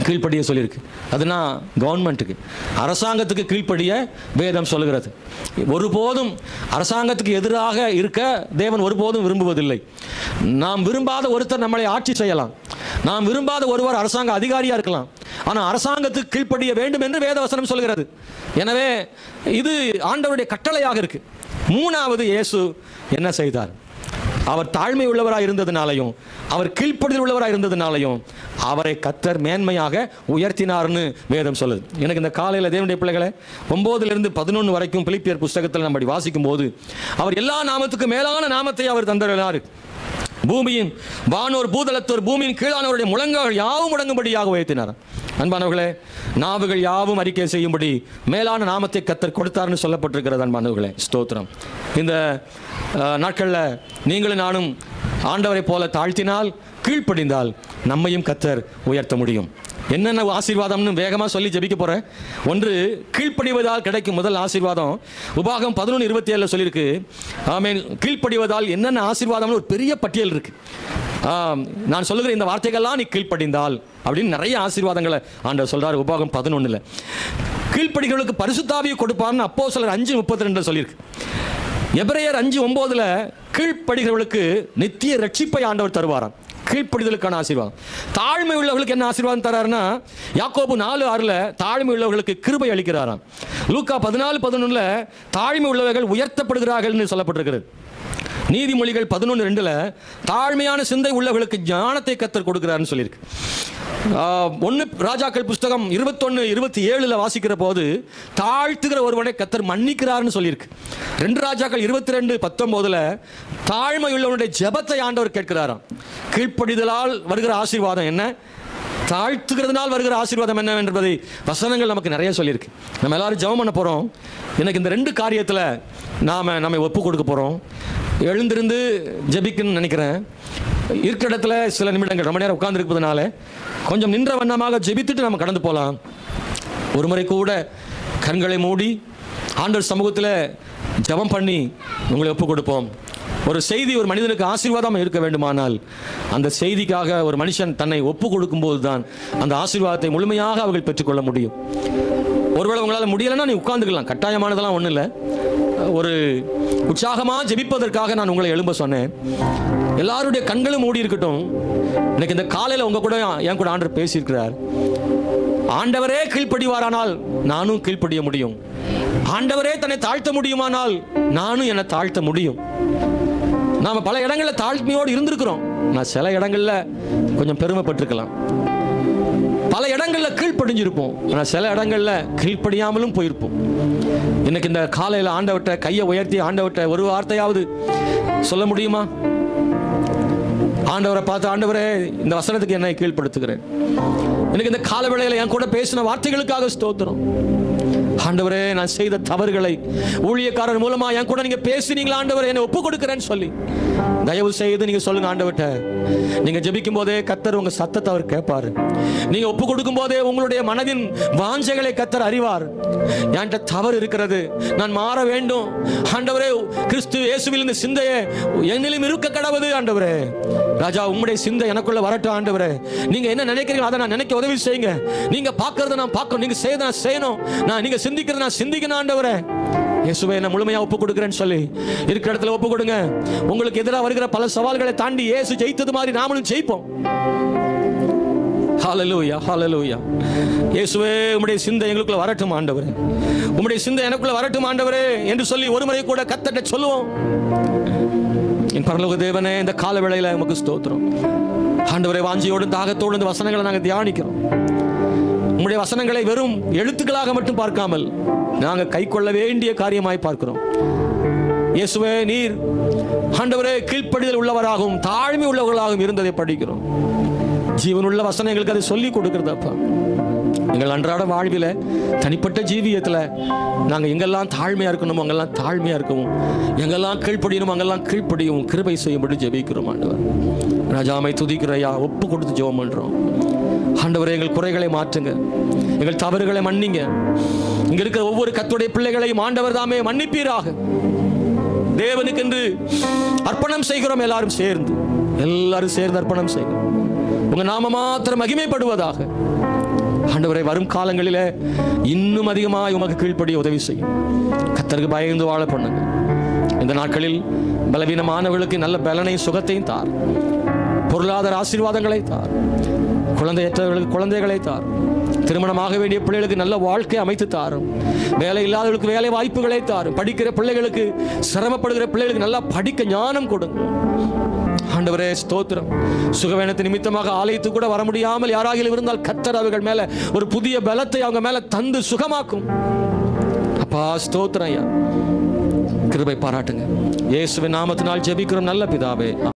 கீழ்ப்படிய சொல்லியிருக்கு. அதுனா கவர்மெண்ட்டுக்கு, அரசாங்கத்துக்கு கீழ்ப்படிய வேதம் சொல்லுகிறது. ஒருபோதும் அரசாங்கத்துக்கு எதிராக இருக்க தேவன் ஒருபோதும் விரும்புவதில்லை. நாம் விரும்பாத ஒருத்தர் நம்மளை ஆட்சி செய்யலாம், நாம் விரும்பாத ஒருவர் அரசாங்க அதிகாரியாக இருக்கலாம், ஆனால் அரசாங்கத்துக்கு கீழ்ப்படிய வேண்டும் என்று வேதவசனம் சொல்கிறது. எனவே இது ஆண்டவருடைய கட்டளையாக இருக்கு. 3வது, இயேசு என்ன செய்தார்? அவர் தாழ்மை உள்ளவராக இருந்ததுனாலையும் அவர் கீழ்ப்படிதல் உள்ளவராக இருந்ததுனாலையும் அவரை கர்த்தர் மேன்மையாக உயர்த்தினார்னு வேதம் சொல்லுது. எனக்கு இந்த காலையில் தேவனுடைய பிள்ளைகளை 9 to 11 வரைக்கும் பிலிப்பியர் புஸ்தகத்தில் நம்ம வாசிக்கும் போது அவர் எல்லா நாமத்துக்கும் மேலான நாமத்தை அவர் தந்தருளார். பூமியின் வானோர் பூதலத்தோர் பூமியின் கீழானவருடைய முழங்கால் யாவும் முடங்கும்படியாக உயர்த்தினார். அன்பானவர்களே, நாவுகள் யாவும் அறிக்கை செய்யும்படி மேலான நாமத்தை கர்த்தர் கொடுத்தார்னு சொல்லப்பட்டிருக்கிறது. அன்பானவர்களே, ஸ்தோத்திரம். இந்த நாட்களில் நீங்களும் நானும் ஆண்டவரை போல தாழ்த்தினால், கீழ்ப்படிந்தால் நம்மையும் கர்த்தர் உயர்த்த முடியும். என்னென்ன ஆசீர்வாதம்னு வேகமாக சொல்லி ஜெபிக்க போகிறேன். ஒன்று, கீழ்ப்படிவதால் கிடைக்கும் முதல் ஆசீர்வாதம் உபாகம் 11:27 சொல்லியிருக்கு. ஆமென். கீழ்ப்படிவதால் என்னென்ன ஆசீர்வாதம்னு ஒரு பெரிய பட்டியல் இருக்கு. நான் சொல்லுகிற இந்த வார்த்தைகள்லாம் நீ கீழ்ப்படிந்தால் அப்படின்னு நிறைய ஆசீர்வாதங்களை ஆண்டவர் சொல்றாரு. உபாகம் 11 கீழ்ப்படிகளுக்கு பரிசுத்தாவியை கொடுப்பார்னு அப்போஸ்தலர் 5:32 சொல்லியிருக்கு. எபிரேயர் 5:9 கீழ்ப்படிகளுக்கு நித்திய ரட்சிப்பை ஆண்டவர் தருவாராம். கீழ்ப்படிதலுக்கான ஆசீர்வாதம். தாழ்மை உள்ளவர்களுக்கு என்ன ஆசீர்வாதம் தராருன்னா, யாக்கோபு 4:6 தாழ்மை உள்ளவர்களுக்கு கிருபை அளிக்கிறாராம். லூக்கா 14:11 தாழ்மை உள்ளவர்கள் உயர்த்தப்படுகிறார்கள் சொல்லப்பட்டிருக்கிறது. நீதிமொழிகள் 11:2 தாழ்மையான சிந்தை உள்ளவர்களுக்கு ஞானத்தை கர்த்தர் கொடுக்கிறார்னு சொல்லியிருக்கு. 1 ராஜாக்கள் புஸ்தகம் 21:27 வாசிக்கிற போது தாழ்த்துகிற ஒருவனை கர்த்தர் மன்னிக்கிறார்னு சொல்லியிருக்கு. 2 ராஜாக்கள் 22:19 தாழ்மை உள்ளவனுடைய ஜெபத்தை ஆண்டவர் கேட்கிறாராம். கீழ்ப்படிதலால் வருகிற ஆசீர்வாதம் என்ன, தாழ்த்துகிறதுனால் வருகிற ஆசீர்வாதம் என்ன என்பதை வசனங்கள் நமக்கு நிறைய சொல்லியிருக்கு. நம்ம எல்லாரும் ஜெபம் பண்ண போகிறோம். எனக்கு இந்த 2 காரியத்தில் நம்மை ஒப்பு கொடுக்க போகிறோம். எழுந்திருந்து ஜெபிக்கணும்னு நினைக்கிறேன். இருக்கிற இடத்துல சில நிமிடங்கள் ரொம்ப நேரம் உட்கார்ந்துருப்பதுனால கொஞ்சம் நின்ற வண்ணமாக ஜெபித்துட்டு நம்ம கடந்து போகலாம். ஒரு முறை கூட கண்களை மூடி ஆண்டவர் சமூகத்தில் ஜெபம் பண்ணி உங்களை ஒப்பு கொடுப்போம். ஒரு செய்தி ஒரு மனிதனுக்கு ஆசீர்வாதம் இருக்க வேண்டுமானால் அந்த செய்திக்காக ஒரு மனுஷன் தன்னை ஒப்பு கொடுக்கும்போது தான் அந்த ஆசீர்வாதத்தை முழுமையாக அவர்கள் பெற்றுக்கொள்ள முடியும். ஒருவேளை உங்களால் முடியலைன்னா நீ உட்கார்ந்துக்கலாம், கட்டாயமானதெல்லாம் ஒன்றும் இல்லை. ஒரு உற்சாகமாக ஜெபிப்பதற்காக நான் உங்களை எழும்ப சொன்னேன். எல்லாருடைய கண்களும் மூடி இருக்கட்டும். எனக்கு இந்த காலையில் உங்க கூட என் கூட ஆண்டவர் பேசியிருக்கிறார். ஆண்டவரே கீழ்ப்படிவாரானால் நானும் கீழ்ப்படிய முடியும். ஆண்டவரே தன்னை தாழ்த்த முடியுமானால் நானும் என்னை தாழ்த்த முடியும். நாம பல இடங்களில் தாழ்மையோடு இருந்திருக்கிறோம். நான் சில இடங்களில் கொஞ்சம் பெருமைப்பட்டிருக்கலாம், பல இடங்களில் கீழ்ப்படிஞ்சிருப்போம், ஆனால் சில இடங்களில் கீழ்ப்படியாமலும் போயிருப்போம். இன்னைக்கு இந்த காலையில் ஆண்டவர்கிட்ட கையை உயர்த்தி ஆண்டவர்கிட்ட ஒரு வார்த்தையாவது சொல்ல முடியுமா? ஆண்டவரை பார்த்து, ஆண்டவரே இந்த வசனத்துக்கு என்னை கீழ்ப்படுத்துகிறேன். எனக்கு இந்த கால வேளையில் என் கூட பேசின வார்த்தைகளுக்காக ஸ்தோத்திரம். ஆண்டவரே, நான் செய்த தவறுகளை ஊழியக்காரர் மூலமா என் கூட நீங்க பேசினீங்களா ஆண்டவரே, என்னை ஒப்பு கொடுக்கிறேன்னு சொல்லி தயவு செய்து நீங்க சொல்லுங்க ஆண்டவர்கிட்ட. நீங்க ஜெபிக்கும் போதே கர்த்தர் உங்க சத்தத்தை அவர் கேட்பாரு. நீங்க ஒப்பு கொடுக்கும் போதே உங்களுடைய மனதின் வாஞ்சைகளை கர்த்தர் அறிவார். என்கிட்ட தவறு இருக்கிறது, நான் மாற வேண்டும் ஆண்டவரே. கிறிஸ்து இயேசுவில் இந்த சிந்தையே என்னிலும் இருக்க கடவுது ஆண்டவரே. ராஜா, உங்களுடைய சிந்தை எனக்குள்ள வரட்டும் ஆண்டவரே. நீங்க என்ன நினைக்கிறீங்க அதை நான் நினைக்க உதவி செய்யுங்க. நீங்க பார்க்கறத நான் பார்க்கணும், நீங்க செய்யறத நான் செய்யணும், நீங்க சிந்திக்கிறத நான் சிந்திக்கணும் ஆண்டவரே. இயேசுவே, நான் முழுமையா ஒப்பு கொடுக்கிறேன்னு சொல்லி இருக்கிற இடத்துல ஒப்பு கொடுங்க. உங்களுக்கு எதிராக வருகிற பல சவால்களை தாண்டி இயேசு ஜெயித்தது மாதிரி நாமளும் ஜெயிப்போம். ஹல்லேலூயா, ஹல்லேலூயா. இயேசுவே, உம்முடைய சிந்தை எங்களுக்குள்ள வரட்டும் ஆண்டவரே, உம்முடைய சிந்தை எனக்குள்ள வரட்டும் ஆண்டவரே என்று சொல்லி ஒரு முறை கூட கர்த்தர்ட்ட சொல்லுவோம். என் பரலோக தேவனே, இந்த கால வேளையில உமக்கு ஸ்தோத்திரம் ஆண்டவரே. வாஞ்சியோடு தாகத்தோடு இந்த வசனங்களை நாங்கள் தியானிக்கிறோம். உங்களுடைய வசனங்களை வெறும் எழுத்துக்களாக மட்டும் பார்க்காமல் நாங்கள் கை கொள்ள வேண்டிய காரியமாய் பார்க்கிறோம். இயேசுவே, நீர் ஆண்டவரே கீழ்ப்படிதல் உள்ளவராகவும் தாழ்மை உள்ளவர்களாகவும் இருந்ததை படிக்கிறோம். ஜீவனுள்ள வசனம் எங்களுக்கு அதை சொல்லிக் கொடுக்கிறதப்பா. எங்கள் அன்றாட வாழ்வில் தனிப்பட்ட ஜீவியத்தில் நாங்கள் எங்கெல்லாம் தாழ்மையாக இருக்கணுமோ அங்கெல்லாம் தாழ்மையாக இருக்கவும், எங்கெல்லாம் கீழ்ப்படியணுமோ அங்கெல்லாம் கீழ்ப்படியவும் கிருபை செய்யும்படி ஜெபிக்கிறோம். ஆண்டவர் ராஜாமை துதிக்கிறையா, ஒப்பு கொடுத்து ஜெபம் பண்ணுறோம். ஆண்டவரே, எங்கள் குறைகளை மாற்றுங்க, எங்கள் தவறுகளை மன்னிங்க. இங்க இருக்கிற ஒவ்வொரு கர்த்தருடைய பிள்ளைகளையும் ஆண்டவர் தாமே மன்னிப்பீராக. தேவனுக்கென்று அர்ப்பணம் செய்கிறோம். எல்லாரும் சேர்ந்து அர்ப்பணம் செய்கிறோம். உங்க நாம மாத்திரம் மகிமைப்படுவதாக. ஆண்டவரை, வரும் காலங்களிலே இன்னும் அதிகமாக உமக்கு கீழ்ப்படிய உதவி செய்யும். கர்த்தருக்கு பயந்து வாழ பண்ணுங்க. இந்த நாட்களில் பலவீனமானவர்களுக்கு நல்ல பலனை சுகத்தையும் தார். பொருளாதார ஆசீர்வாதங்களை தார். குழந்தையற்றவர்களுக்கு குழந்தைகளை தார். திருமணமாக வேண்டிய பிள்ளைகளுக்கு நல்ல வாழ்க்கை அமைத்து தாரும். வேலை இல்லாதவர்களுக்கு வேலை வாய்ப்புகளை தாரும். படிக்கிற பிள்ளைகளுக்கு, சிரமப்படுகிற பிள்ளைகளுக்கு நல்லா படிக்க ஞானம் கொடுங்க. ஆண்டவரே ஸ்தோத்திரம். சுகவேனத்து நிமித்தமாக ஆலயத்துக்கு கூட வர முடியாமல் யாராகிலும் இருந்தால் கர்த்தர் அவர்கள் மேல ஒரு புதிய பலத்தை அவங்க மேல தந்து சுகமாக்கும். அப்பா ஸ்தோத்திரம் ஐயா, கிருபை பாராட்டுங்க. இயேசுவின் நாமத்தினால் ஜெபிக்கிறோம் நல்ல பிதாவே.